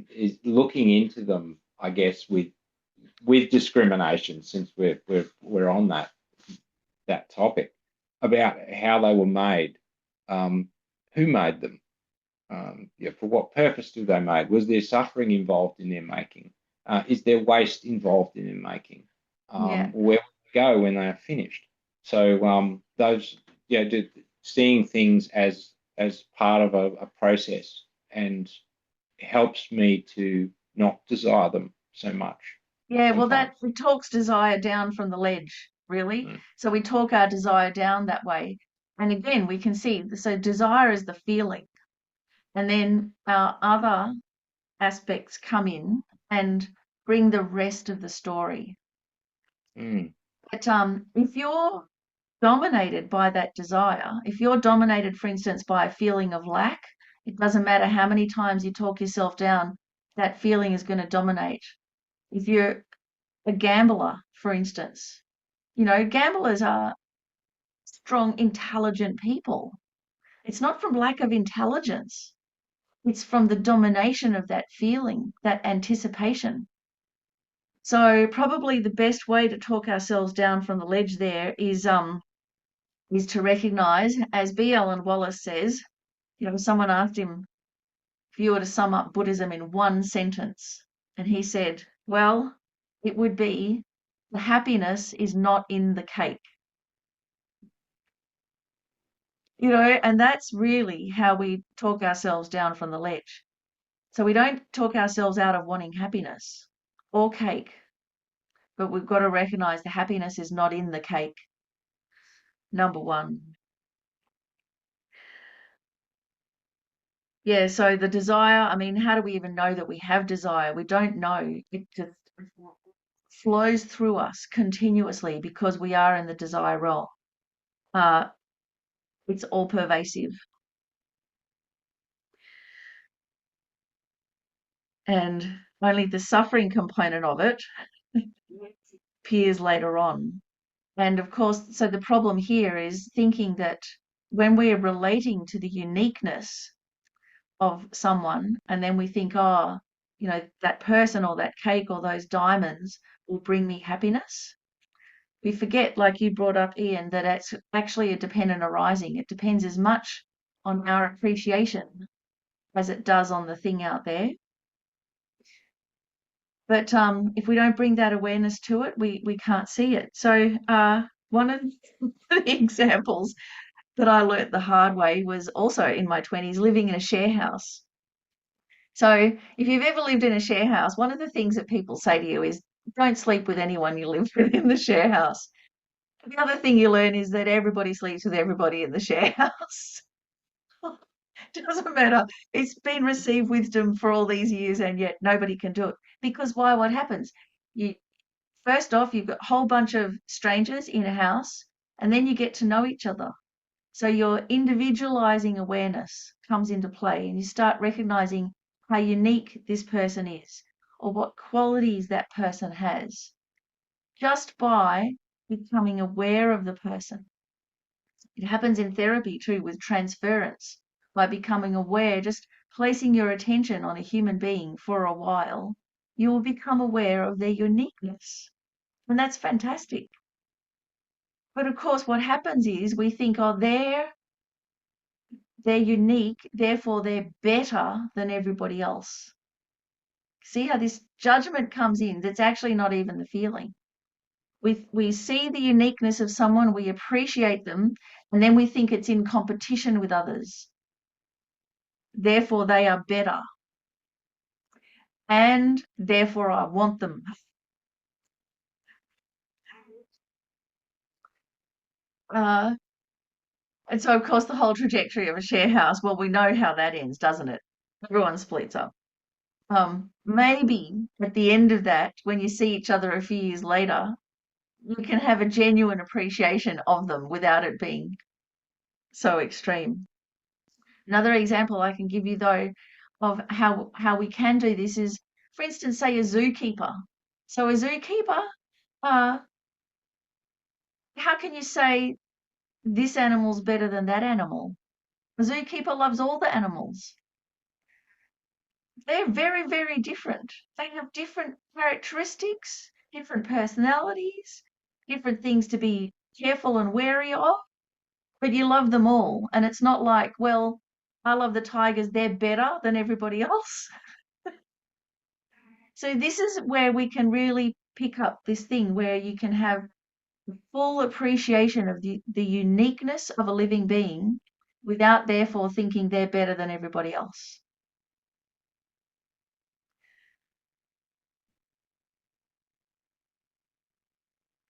is looking into them, I guess, with discrimination, since we're on that topic, about how they were made, who made them, for what purpose do they made? Was there suffering involved in their making? Is there waste involved in their making? Yeah. Where will they go when they are finished? So seeing things as part of a process and helps me to not desire them so much. Yeah, well, sometimes. that talks desire down from the ledge, really. Mm. So we talk our desire down that way. And again, we can see, so desire is the feeling. And then our other aspects come in and bring the rest of the story. Mm. But if you're dominated by that desire, if you're dominated, for instance, by a feeling of lack, it doesn't matter how many times you talk yourself down, that feeling is going to dominate. If you're a gambler, for instance, gamblers are strong, intelligent people. It's not from lack of intelligence. It's from the domination of that feeling, that anticipation. So probably the best way to talk ourselves down from the ledge there is to recognize, as B. Alan Wallace says, someone asked him if you were to sum up Buddhism in one sentence, and he said, well, it would be, the happiness is not in the cake. And that's really how we talk ourselves down from the ledge. So we don't talk ourselves out of wanting happiness or cake, but we've got to recognize the happiness is not in the cake. Number one. Yeah, so the desire, I mean, how do we even know that we have desire? We don't know. It just flows through us continuously because we are in the desire realm. It's all pervasive. And only the suffering component of it appears later on. And of course, so the problem here is thinking that when we're relating to the uniqueness of someone, and then we think, that person or that cake or those diamonds will bring me happiness. We forget, like you brought up, Ian, that it's actually a dependent arising. It depends as much on our appreciation as it does on the thing out there. But if we don't bring that awareness to it, we can't see it. So one of the examples that I learnt the hard way was also in my 20s, living in a share house. So if you've ever lived in a share house, one of the things that people say to you is, don't sleep with anyone you live with in the share house. The other thing you learn is that everybody sleeps with everybody in the share house. Doesn't matter. It's been received wisdom for all these years, and yet nobody can do it. Because why? What happens? First off, you've got a whole bunch of strangers in a house, and then you get to know each other. So your individualizing awareness comes into play, and you start recognizing how unique this person is or what qualities that person has just by becoming aware of the person. It happens in therapy too with transference, by becoming aware, just placing your attention on a human being for a while, you will become aware of their uniqueness. And that's fantastic. But of course, what happens is we think, oh, they're unique, therefore they're better than everybody else. See how this judgment comes in that's actually not even the feeling. We see the uniqueness of someone, we appreciate them, and then we think it's in competition with others. Therefore, they are better. And therefore, I want them. And so, of course, the whole trajectory of a share house, well, we know how that ends, doesn't it? Everyone splits up. Maybe at the end of that, when you see each other a few years later, you can have a genuine appreciation of them without it being so extreme. Another example I can give you, though, of how we can do this is, for instance, say a zookeeper. So a zookeeper, how can you say this animal's better than that animal? A zookeeper loves all the animals. They're very, very different. They have different characteristics, different personalities, different things to be careful and wary of, but you love them all. And it's not like, well, I love the tigers, they're better than everybody else. So this is where we can really pick up this thing where you can have full appreciation of the uniqueness of a living being without therefore thinking they're better than everybody else.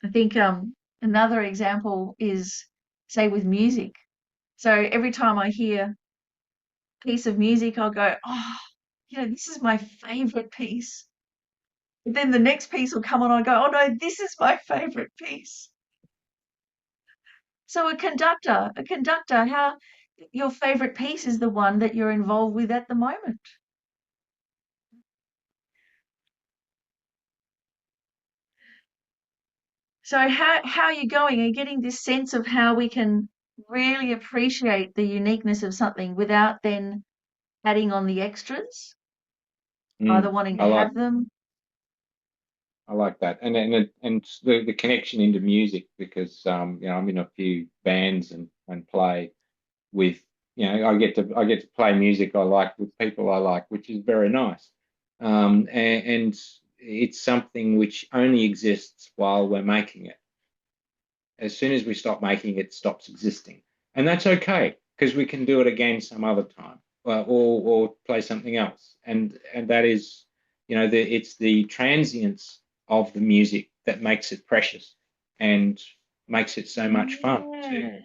I think another example is, say, with music. So every time I hear a piece of music, I'll go, oh, this is my favorite piece. But then the next piece will come on, I'll go, oh no, this is my favorite piece. So a conductor, how your favorite piece is the one that you're involved with at the moment. So how are you going? Are you getting this sense of how we can really appreciate the uniqueness of something without then adding on the extras, either wanting to have them? I like that, and the connection into music, because I'm in a few bands and play with, I get to play music I like with people I like, which is very nice, and it's something which only exists while we're making it. As soon as we stop making it, it stops existing, and that's okay, because we can do it again some other time, or play something else, and that is, it's the transience of the music that makes it precious and makes it so much fun to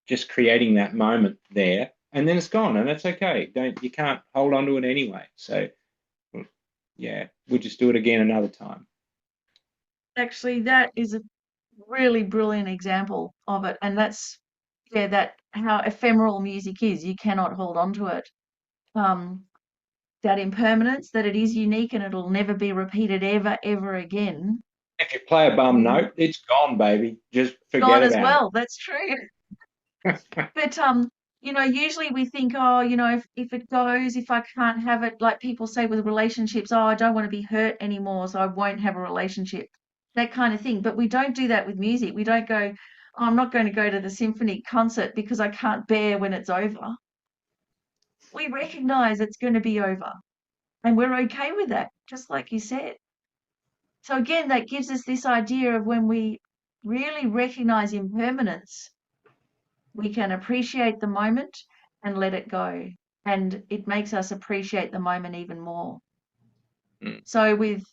just creating that moment there, and then it's gone, and that's okay. You can't hold on to it anyway. So yeah, we'll just do it again another time. Actually, that is a really brilliant example of it, and that's that how ephemeral music is. You cannot hold on to it. That impermanence, that it is unique and it'll never be repeated ever again. If you play a bum note, it's gone, baby. Just forget gone as about well. That's true. But usually we think, oh, if it goes, if I can't have it, like people say with relationships, oh, I don't want to be hurt anymore, so I won't have a relationship. That kind of thing. But we don't do that with music. We don't go, oh, I'm not going to go to the symphony concert because I can't bear when it's over. We recognize it's going to be over. And we're okay with that, just like you said. So again, that gives us this idea of when we really recognize impermanence, we can appreciate the moment and let it go. And it makes us appreciate the moment even more. So with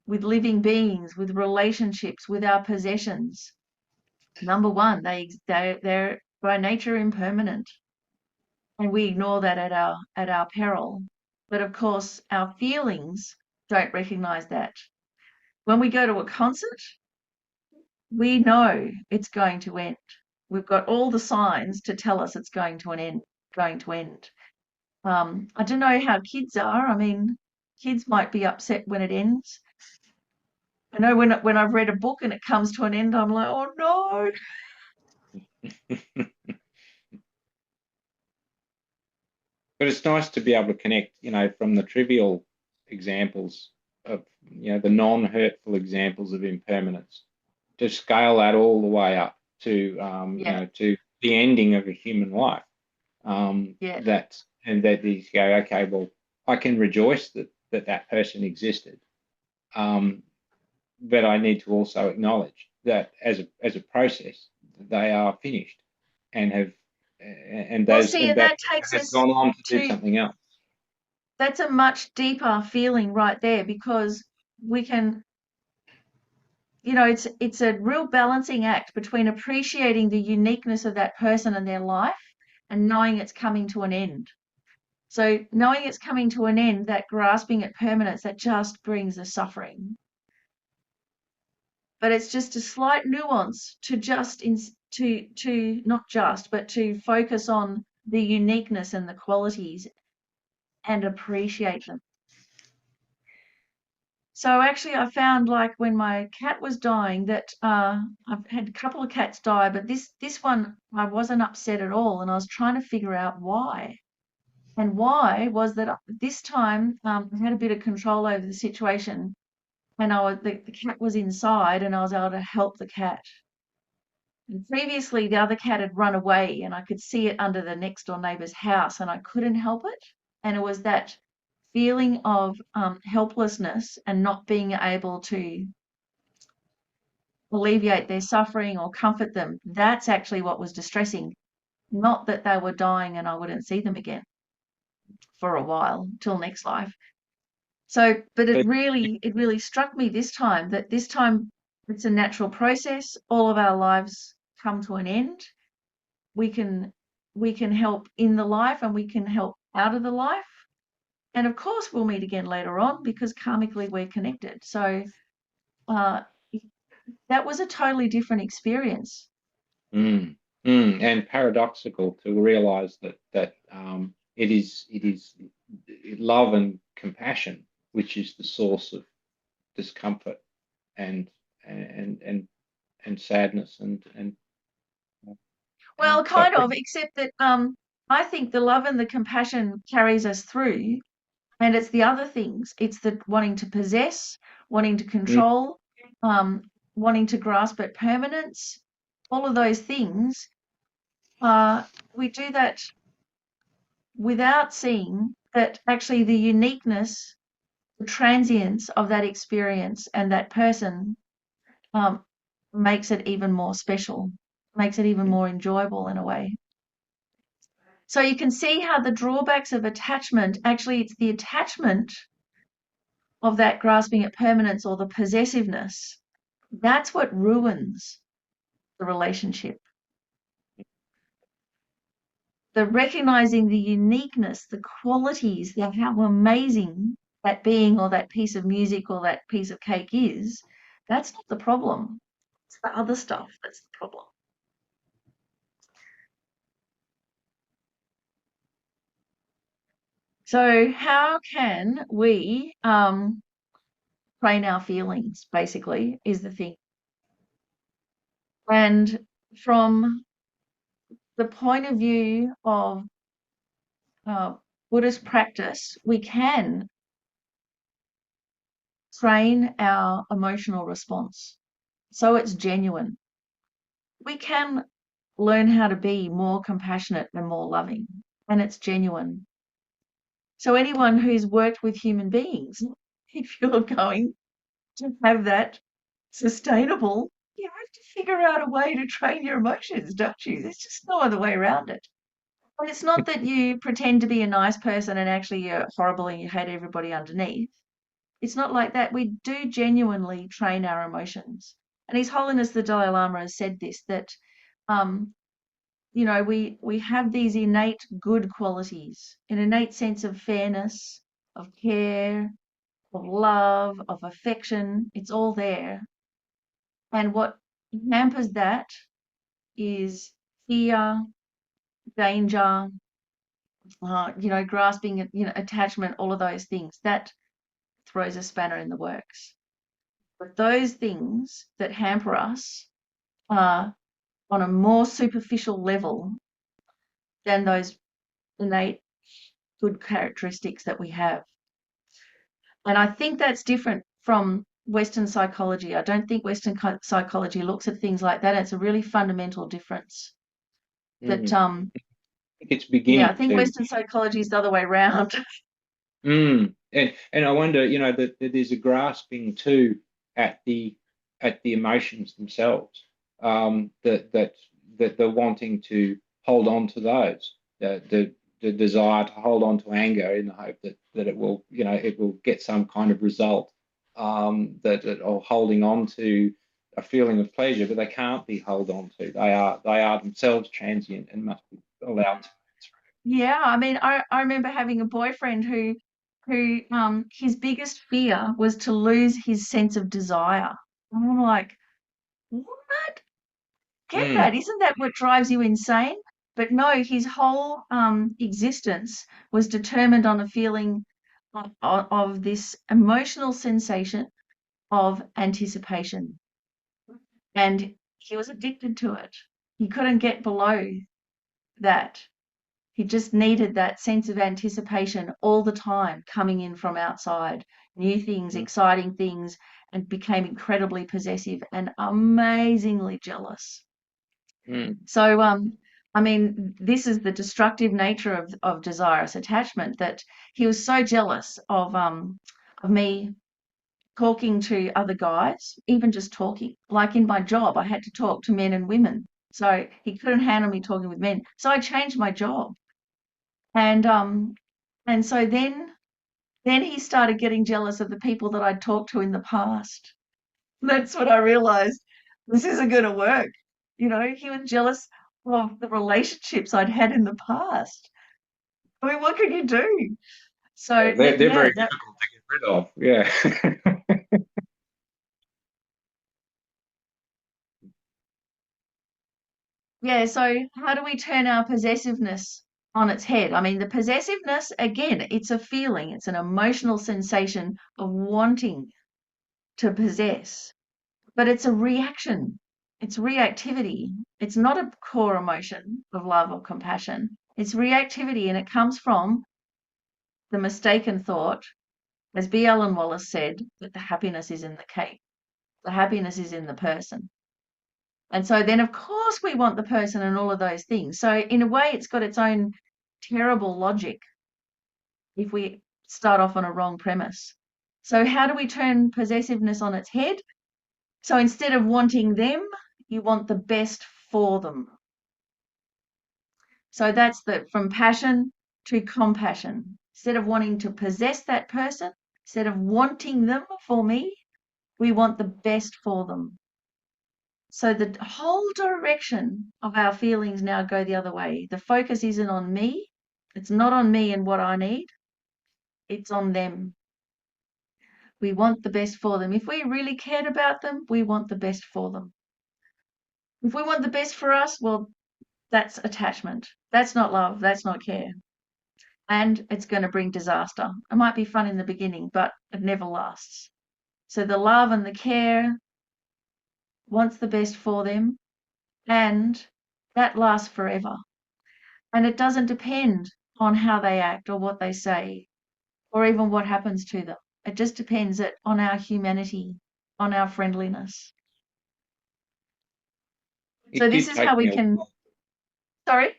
living beings, with relationships, with our possessions, number one, they're by nature impermanent. And we ignore that at our peril. But of course, our feelings don't recognize that. When we go to a concert, we know it's going to end. We've got all the signs to tell us it's going to end. I don't know how kids are. I mean, kids might be upset when it ends, I know when I've read a book and it comes to an end, I'm like, oh no. But it's nice to be able to connect, from the trivial examples of, the non-hurtful examples of impermanence, to scale that all the way up to, Yeah. to the ending of a human life. Yeah. That you go, okay, well, I can rejoice that person existed, but I need to also acknowledge that as a process, they are finished and have and Well, those see, and and that that takes has us gone on to do to, something else. that's a much deeper feeling right there, because we can, it's a real balancing act between appreciating the uniqueness of that person and their life and knowing it's coming to an end. So knowing it's coming to an end, that grasping at permanence, that just brings the suffering. But it's just a slight nuance to not just, but to focus on the uniqueness and the qualities and appreciate them. So actually, I found, like, when my cat was dying, that I've had a couple of cats die, but this one I wasn't upset at all, and I was trying to figure out why. And why was that this time I had a bit of control over the situation, and the cat was inside, and I was able to help the cat. And previously, the other cat had run away, and I could see it under the next door neighbour's house, and I couldn't help it. And it was that feeling of helplessness and not being able to alleviate their suffering or comfort them. That's actually what was distressing, not that they were dying and I wouldn't see them again for a while till next life. So, but it But really struck me this time that this time it's a natural process. All of our lives come to an end. We can help in the life and we can help out of the life. And of course, we'll meet again later on because karmically we're connected. So uh, that was a totally different experience. And paradoxical to realize that it is love and compassion which is the source of discomfort and and and and sadness Well, and kind of, suffering. except that I think the love and the compassion carries us through, and it's the other things. It's the wanting to possess, wanting to Mm, control, um, wanting to grasp at permanence, all of those things. We do that without seeing that actually the uniqueness, the transience of that experience and that person um, makes it even more special, makes it even mm, more enjoyable in a way. So you can see how the drawbacks of attachment, actually, it's the attachment of that grasping at permanence or the possessiveness. That's what ruins the relationship. The recognizing the uniqueness, the qualities, how amazing that being or that piece of music or that piece of cake is, that's not the problem. It's the other stuff that's the problem. So how can we train our feelings, basically, is the thing. And from the point of view of Buddhist practice, we can train our emotional response so it's genuine. We can learn how to be more compassionate and more loving, and it's genuine. So anyone who's worked with human beings, if you're going to have that sustainable, you have to figure out a way to train your emotions, don't you? There's just no other way around it. And it's not that you pretend to be a nice person and actually you're horrible and you hate everybody underneath. It's not like that. We do genuinely train our emotions. And His Holiness the Dalai Lama has said this, that um, we have these innate good qualities, an innate sense of fairness, of care, of love, of affection. It's all there. And what hampers that is fear, danger, grasping, attachment, all of those things. That throws a spanner in the works. But those things that hamper us are on a more superficial level than those innate good characteristics that we have. And I think that's different from Western psychology. I don't think Western psychology looks at things like that. It's a really fundamental difference. That it's yeah, beginning I think to. Western psychology is the other way around. And I wonder, that there's a grasping too at the emotions themselves, that they're wanting to hold on to those, the desire to hold on to anger in the hope that it will, it will get some kind of result, or holding on to a feeling of pleasure, but they can't be held on to. They are themselves transient and must be allowed to. Yeah, I mean, I remember having a boyfriend who his biggest fear was to lose his sense of desire. And I'm like, what? Get that? Isn't that what drives you insane? But no, his whole existence was determined on a feeling of this emotional sensation of anticipation. And he was addicted to it. He couldn't get below that. He just needed that sense of anticipation all the time coming in from outside, new things, exciting things, and became incredibly possessive and amazingly jealous. So, I mean, this is the destructive nature of desirous attachment, that he was so jealous of me talking to other guys, even just talking. Like in my job, I had to talk to men and women. So he couldn't handle me talking with men. So I changed my job. And so then he started getting jealous of the people that I'd talked to in the past. That's when I realized this isn't going to work. He was jealous of the relationships I'd had in the past. I mean, what can you do? So They're yeah, very difficult to get rid of. Yeah. yeah. So how do we turn our possessiveness on its head? I mean, the possessiveness, again, it's a feeling, it's an emotional sensation of wanting to possess, but it's a reaction. It's reactivity. It's not a core emotion of love or compassion. It's reactivity, and it comes from the mistaken thought, as B. Alan Wallace said, that the happiness is in the cake. The happiness is in the person. And so then, of course, we want the person and all of those things. So in a way, it's got its own terrible logic if we start off on a wrong premise. So how do we turn possessiveness on its head? So instead of wanting them, you want the best for them. So that's from passion to compassion. Instead of wanting to possess that person, instead of wanting them for me, we want the best for them. So the whole direction of our feelings now go the other way. The focus isn't on me. It's not on me and what I need. It's on them. We want the best for them. If we really cared about them, we want the best for them. If we want the best for us, well, that's attachment. That's not love. That's not care. And it's going to bring disaster. It might be fun in the beginning, but it never lasts. So the love and the care wants the best for them, and that lasts forever. And it doesn't depend on how they act or what they say or even what happens to them. It just depends on our humanity, on our friendliness. So It this did is take how we me a can. while. Sorry?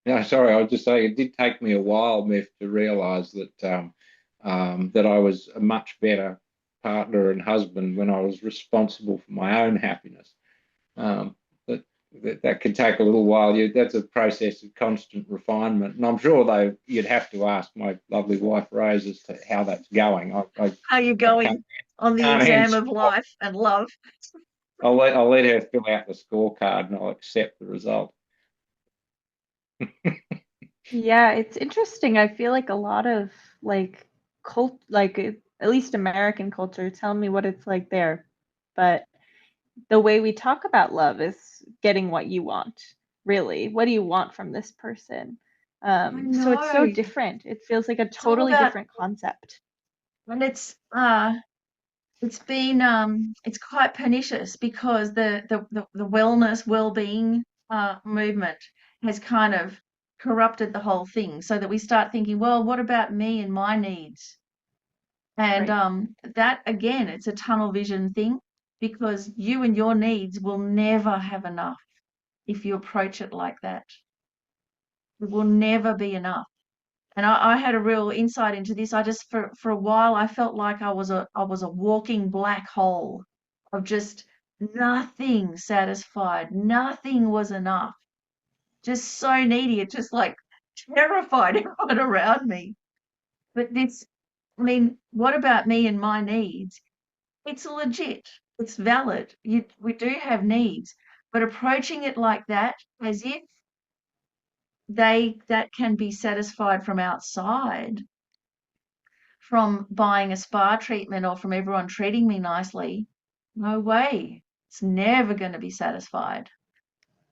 No, sorry, I was just saying it did take me a while, Mif, to realise that that I was a much better partner and husband when I was responsible for my own happiness. That, that can take a little while. That's a process of constant refinement, and I'm sure you'd have to ask my lovely wife Rose as to how that's going. How are you going on the can't exam answer. of life and love? I'll let her fill out the scorecard and I'll accept the result. Yeah, it's interesting. I feel like a lot of like at least American culture, tell me what it's like there. But the way we talk about love is getting what you want, really. What do you want from this person? So it's so know. different. It feels like a It's all totally about, different concept. and it's it's been it's quite pernicious because the wellness, well-being movement has kind of corrupted the whole thing, so that we start thinking, well, what about me and my needs? And that again, it's a tunnel vision thing, because you and your needs will never have enough if you approach it like that. It will never be enough. And I had a real insight into this. I just for a while I felt like I was a walking black hole of just nothing satisfied. Nothing was enough. Just so needy. It just like terrified everyone around me. But this, I mean, what about me and my needs? It's legit. It's valid. We do have needs, but approaching it like that, as if that can be satisfied from outside, from buying a spa treatment or from everyone treating me nicely, no way. It's never going to be satisfied.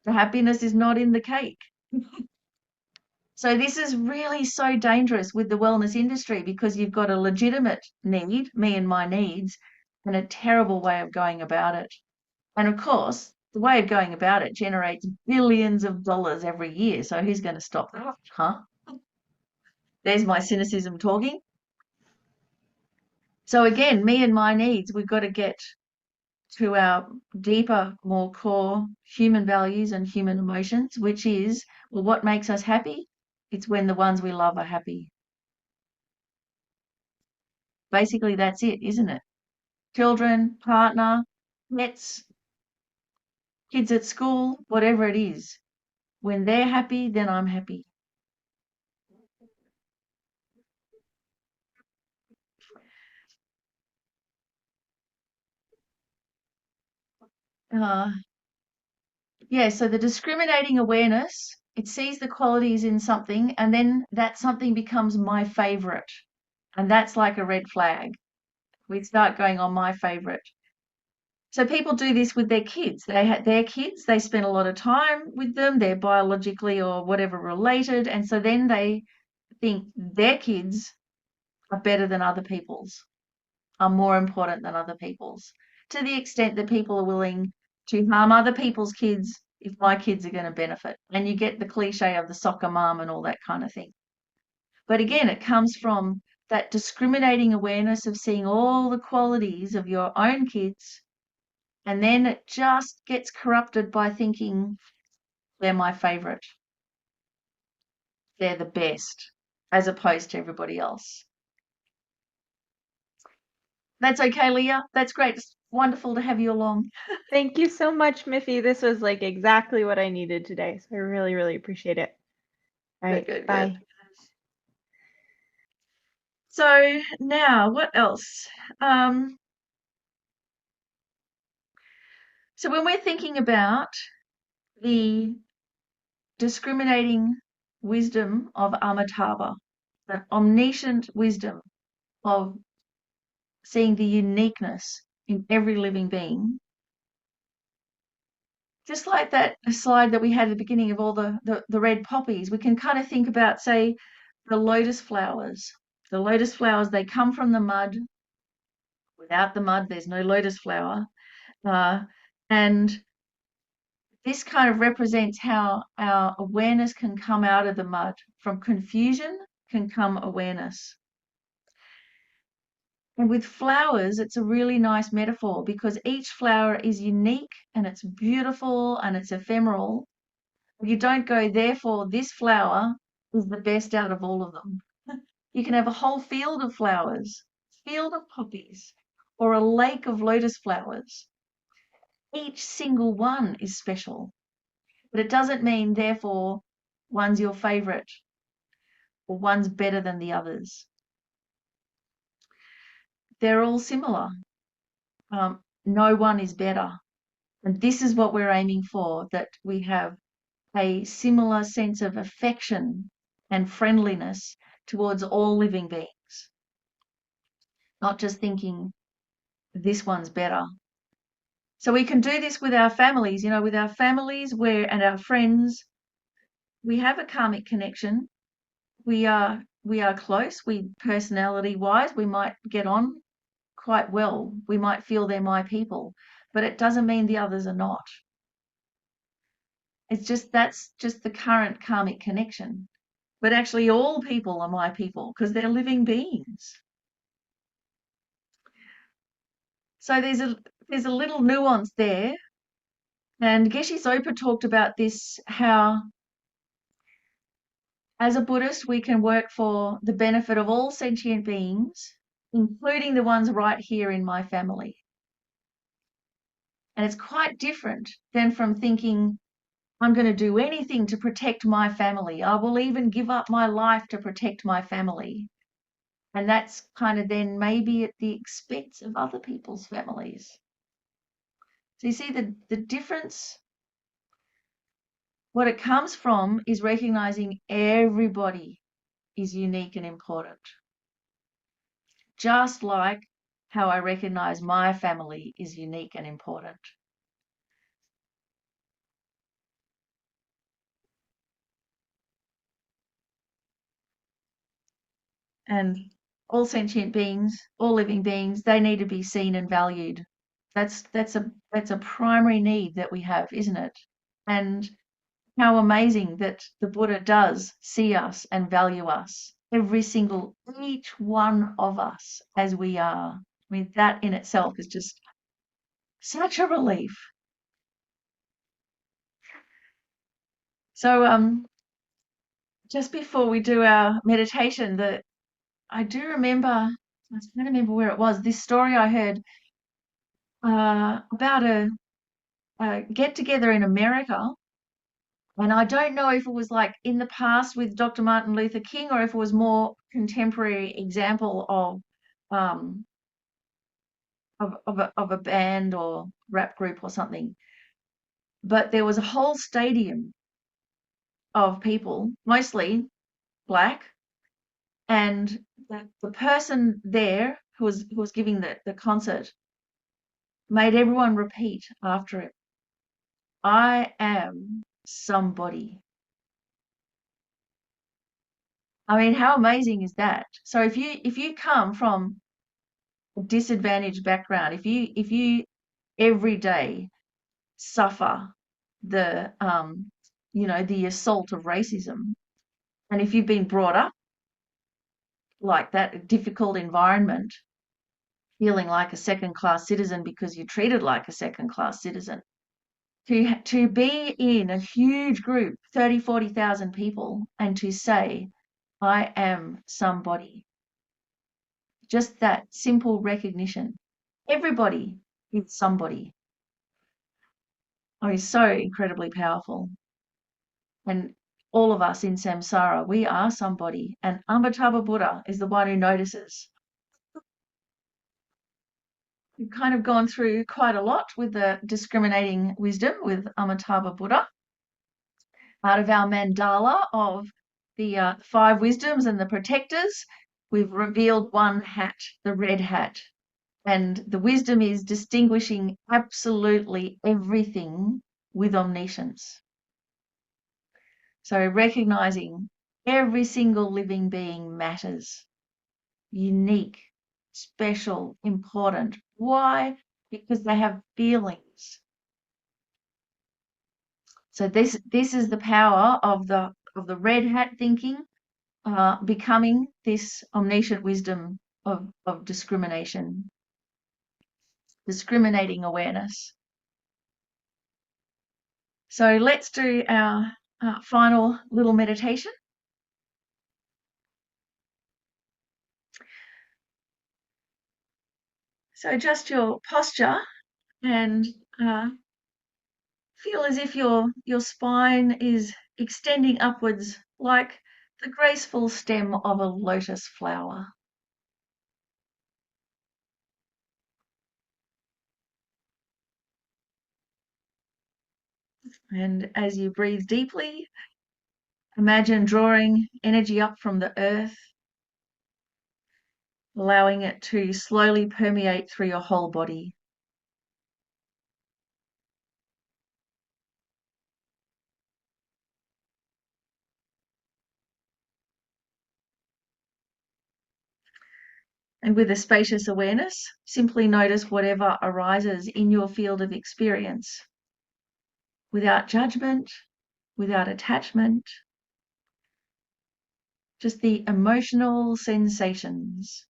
The happiness is not in the cake. So this is really so dangerous with the wellness industry, because you've got a legitimate need, me and my needs, and a terrible way of going about it. And of course, the way of going about it generates billions of dollars every year. So who's going to stop that? Huh? There's my cynicism talking. So again, me and my needs, we've got to get to our deeper, more core human values and human emotions, which is, well, what makes us happy? It's when the ones we love are happy. Basically, that's it, isn't it? Children, partner, pets, kids at school, whatever it is. When they're happy, then I'm happy. Yeah, so the discriminating awareness, it sees the qualities in something, and then that something becomes my favorite. And that's like a red flag. We start going on my favorite. So people do this with their kids. Their kids, they spend a lot of time with them, they're biologically or whatever related, and so then they think their kids are better than other people's, are more important than other people's, to the extent that people are willing to harm other people's kids if my kids are going to benefit. And you get the cliche of the soccer mom and all that kind of thing. But again, it comes from that discriminating awareness of seeing all the qualities of your own kids, and then it just gets corrupted by thinking they're my favorite, they're the best, as opposed to everybody else. That's okay, Leah. That's great. It's wonderful to have you along. Thank you so much, Miffi. This was like exactly what I needed today. So I really, really appreciate it. All right, Good. bye. So now, what else? So when we're thinking about the discriminating wisdom of Amitabha, the omniscient wisdom of seeing the uniqueness in every living being, just like that slide that we had at the beginning of all the red poppies, we can kind of think about, say, the lotus flowers. The lotus flowers, they come from the mud. Without the mud, there's no lotus flower. And this kind of represents how our awareness can come out of the mud. From confusion can come awareness. And with flowers, it's a really nice metaphor, because each flower is unique and it's beautiful and it's ephemeral. You don't go, therefore, this flower is the best out of all of them. You can have a whole field of flowers, field of poppies, or a lake of lotus flowers. Each single one is special, but it doesn't mean, therefore, one's your favorite or one's better than the others. They're all similar. No one is better. And this is what we're aiming for, that we have a similar sense of affection and friendliness towards all living beings. Not just thinking this one's better. So we can do this with our families, with our families and our friends. We have a karmic connection. We are close. Personality wise, we might get on quite well. We might feel they're my people, but it doesn't mean the others are not. It's just that's just the current karmic connection. But actually, all people are my people because they're living beings. So there's a little nuance there. And Geshe Zopa talked about this, how as a Buddhist, we can work for the benefit of all sentient beings, including the ones right here in my family. And it's quite different than from thinking, I'm going to do anything to protect my family. I will even give up my life to protect my family. And that's kind of then maybe at the expense of other people's families. So you see the difference. What it comes from is recognizing everybody is unique and important. Just like how I recognize my family is unique and important. And all sentient beings, all living beings, they need to be seen and valued. That's a primary need that we have, isn't it? And how amazing that the Buddha does see us and value us, each one of us as we are. I mean, that in itself is just such a relief. So just before we do our meditation, I do remember, I can't remember where it was, this story I heard about a get together in America. And I don't know if it was like in the past with Dr. Martin Luther King or if it was more contemporary example um, of a band or rap group or something. But there was a whole stadium of people, mostly black, and the person there who was giving the concert made everyone repeat after it, I am somebody. I mean, how amazing is that? So if you come from a disadvantaged background, if you every day suffer the the assault of racism, and if you've been brought up like that, a difficult environment, feeling like a second class citizen because you're treated like a second class citizen, to be in a huge group, 30,000-40,000 people, and to say, I am somebody. Just that simple recognition. Everybody is somebody. I mean, so incredibly powerful. And all of us in samsara, we are somebody. And Amitabha Buddha is the one who notices. We've kind of gone through quite a lot with the discriminating wisdom with Amitabha Buddha. Out of our mandala of the 5 wisdoms and the protectors, we've revealed one hat, the red hat. And the wisdom is distinguishing absolutely everything with omniscience. So recognizing every single living being matters, unique, special, important. Why? Because they have feelings. So this is the power of the red hat thinking, becoming this omniscient wisdom of discrimination, discriminating awareness. So let's do our final little meditation. So adjust your posture and feel as if your spine is extending upwards like the graceful stem of a lotus flower. And as you breathe deeply, imagine drawing energy up from the earth, allowing it to slowly permeate through your whole body. And with a spacious awareness, simply notice whatever arises in your field of experience without judgment, without attachment, just the emotional sensations.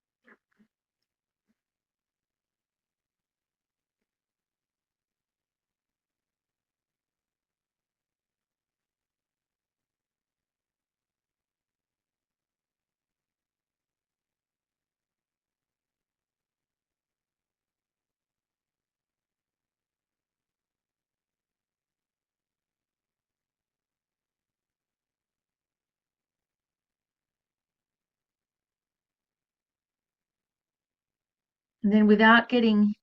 And then without getting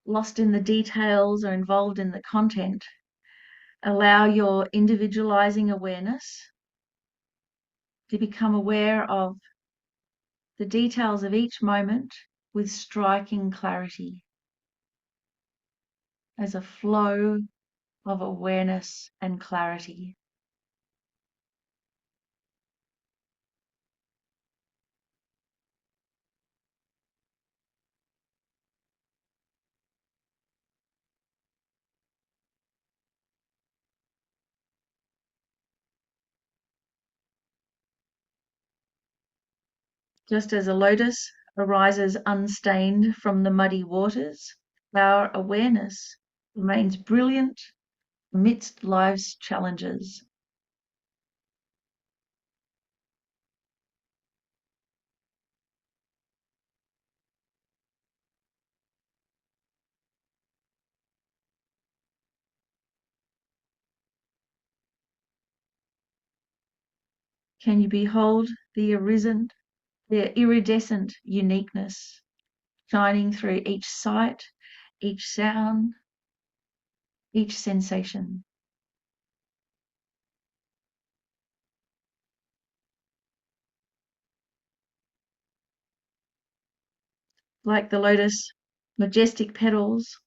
lost in the details or involved in the content, allow your individualizing awareness to become aware of the details of each moment with striking clarity as a flow of awareness and clarity. Just as a lotus arises unstained from the muddy waters, our awareness remains brilliant amidst life's challenges. Can you behold the iridescent uniqueness shining through each sight, each sound, each sensation? Like the lotus, majestic petals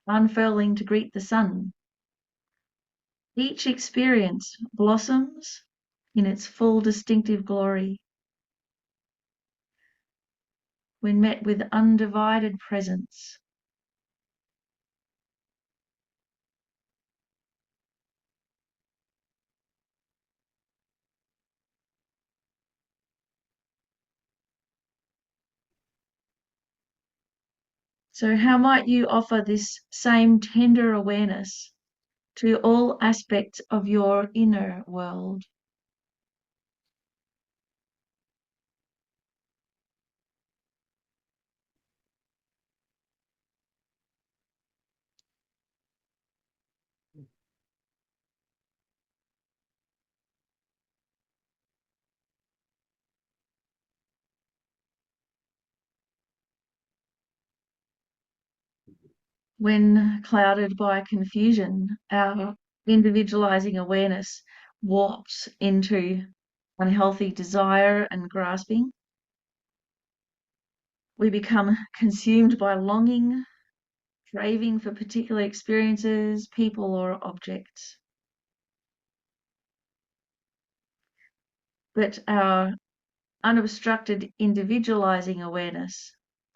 unfurling to greet the sun, each experience blossoms in its full distinctive glory when met with undivided presence. So how might you offer this same tender awareness to all aspects of your inner world? When clouded by confusion, our individualizing awareness warps into unhealthy desire and grasping. We become consumed by longing, craving for particular experiences, people, or objects. But our unobstructed individualizing awareness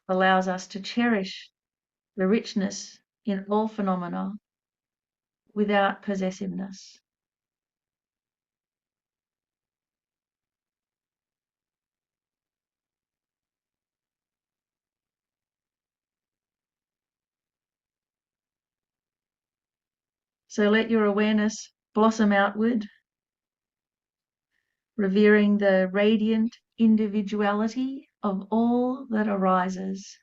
allows us to cherish the richness in all phenomena without possessiveness. So let your awareness blossom outward, revering the radiant individuality of all that arises.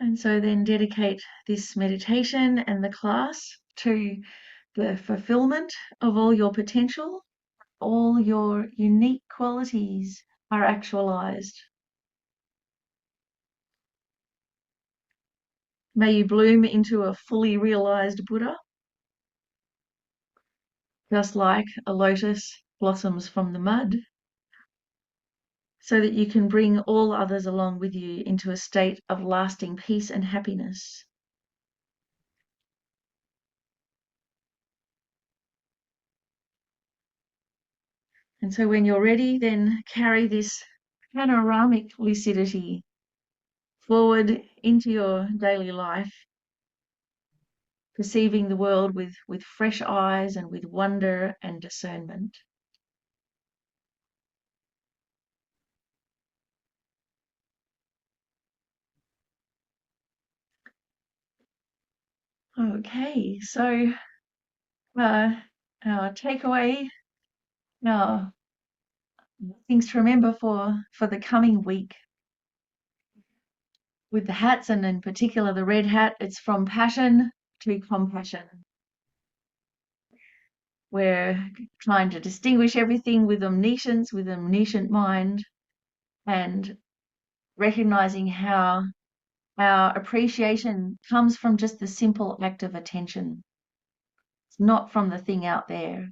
And so then dedicate this meditation and the class to the fulfillment of all your potential. All your unique qualities are actualized. May you bloom into a fully realized Buddha, just like a lotus blossoms from the mud, so that you can bring all others along with you into a state of lasting peace and happiness. And so when you're ready, then carry this panoramic lucidity forward into your daily life, perceiving the world with fresh eyes and with wonder and discernment. Okay, so our takeaway, our things to remember for the coming week. With the hats, and in particular the red hat, it's from passion to compassion. We're trying to distinguish everything with omniscient mind, and recognizing how our appreciation comes from just the simple act of attention. It's not from the thing out there.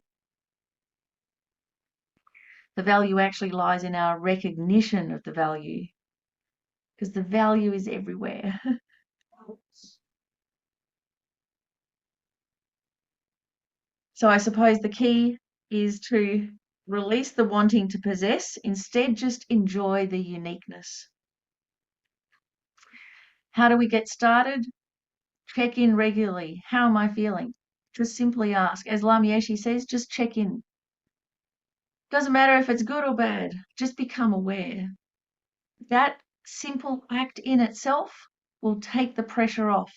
The value actually lies in our recognition of the value, because the value is everywhere. So I suppose the key is to release the wanting to possess, instead just enjoy the uniqueness. How do we get started? Check in regularly. How am I feeling? Just simply ask. As Lamieshi says, just check in. Doesn't matter if it's good or bad, just become aware. That simple act in itself will take the pressure off.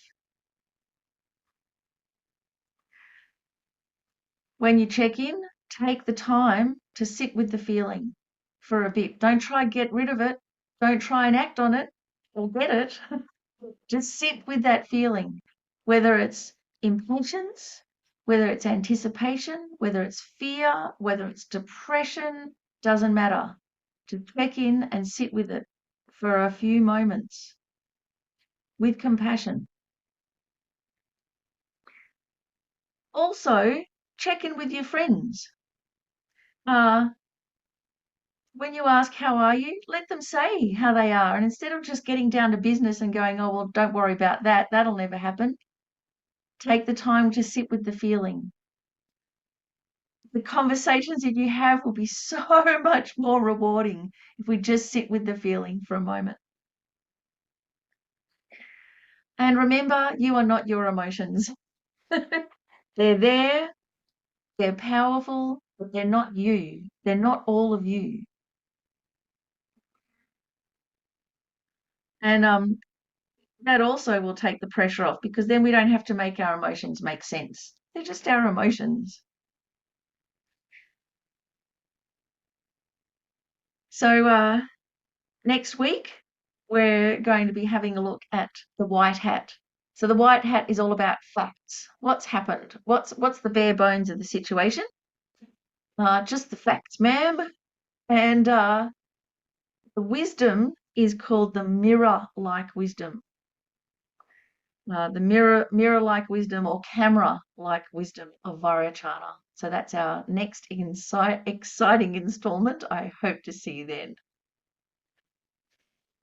When you check in, take the time to sit with the feeling for a bit. Don't try and get rid of it. Don't try and act on it or get it. Just sit with that feeling, whether it's impatience, whether it's anticipation, whether it's fear, whether it's depression, doesn't matter. To check in and sit with it for a few moments with compassion. Also, check in with your friends. When you ask, how are you? Let them say how they are. And instead of just getting down to business and going, oh, well, don't worry about that, that'll never happen. Take the time to sit with the feeling. The conversations that you have will be so much more rewarding if we just sit with the feeling for a moment. And remember, you are not your emotions. They're there, they're powerful, but they're not you. They're not all of you. And that also will take the pressure off, because then we don't have to make our emotions make sense. They're just our emotions. So next week, we're going to be having a look at the white hat. So the white hat is all about facts. What's happened? What's the bare bones of the situation? Just the facts, ma'am. And the wisdom is called the mirror-like wisdom. The mirror-like wisdom, or camera-like wisdom of Vajrayana. So that's our next exciting installment. I hope to see you then.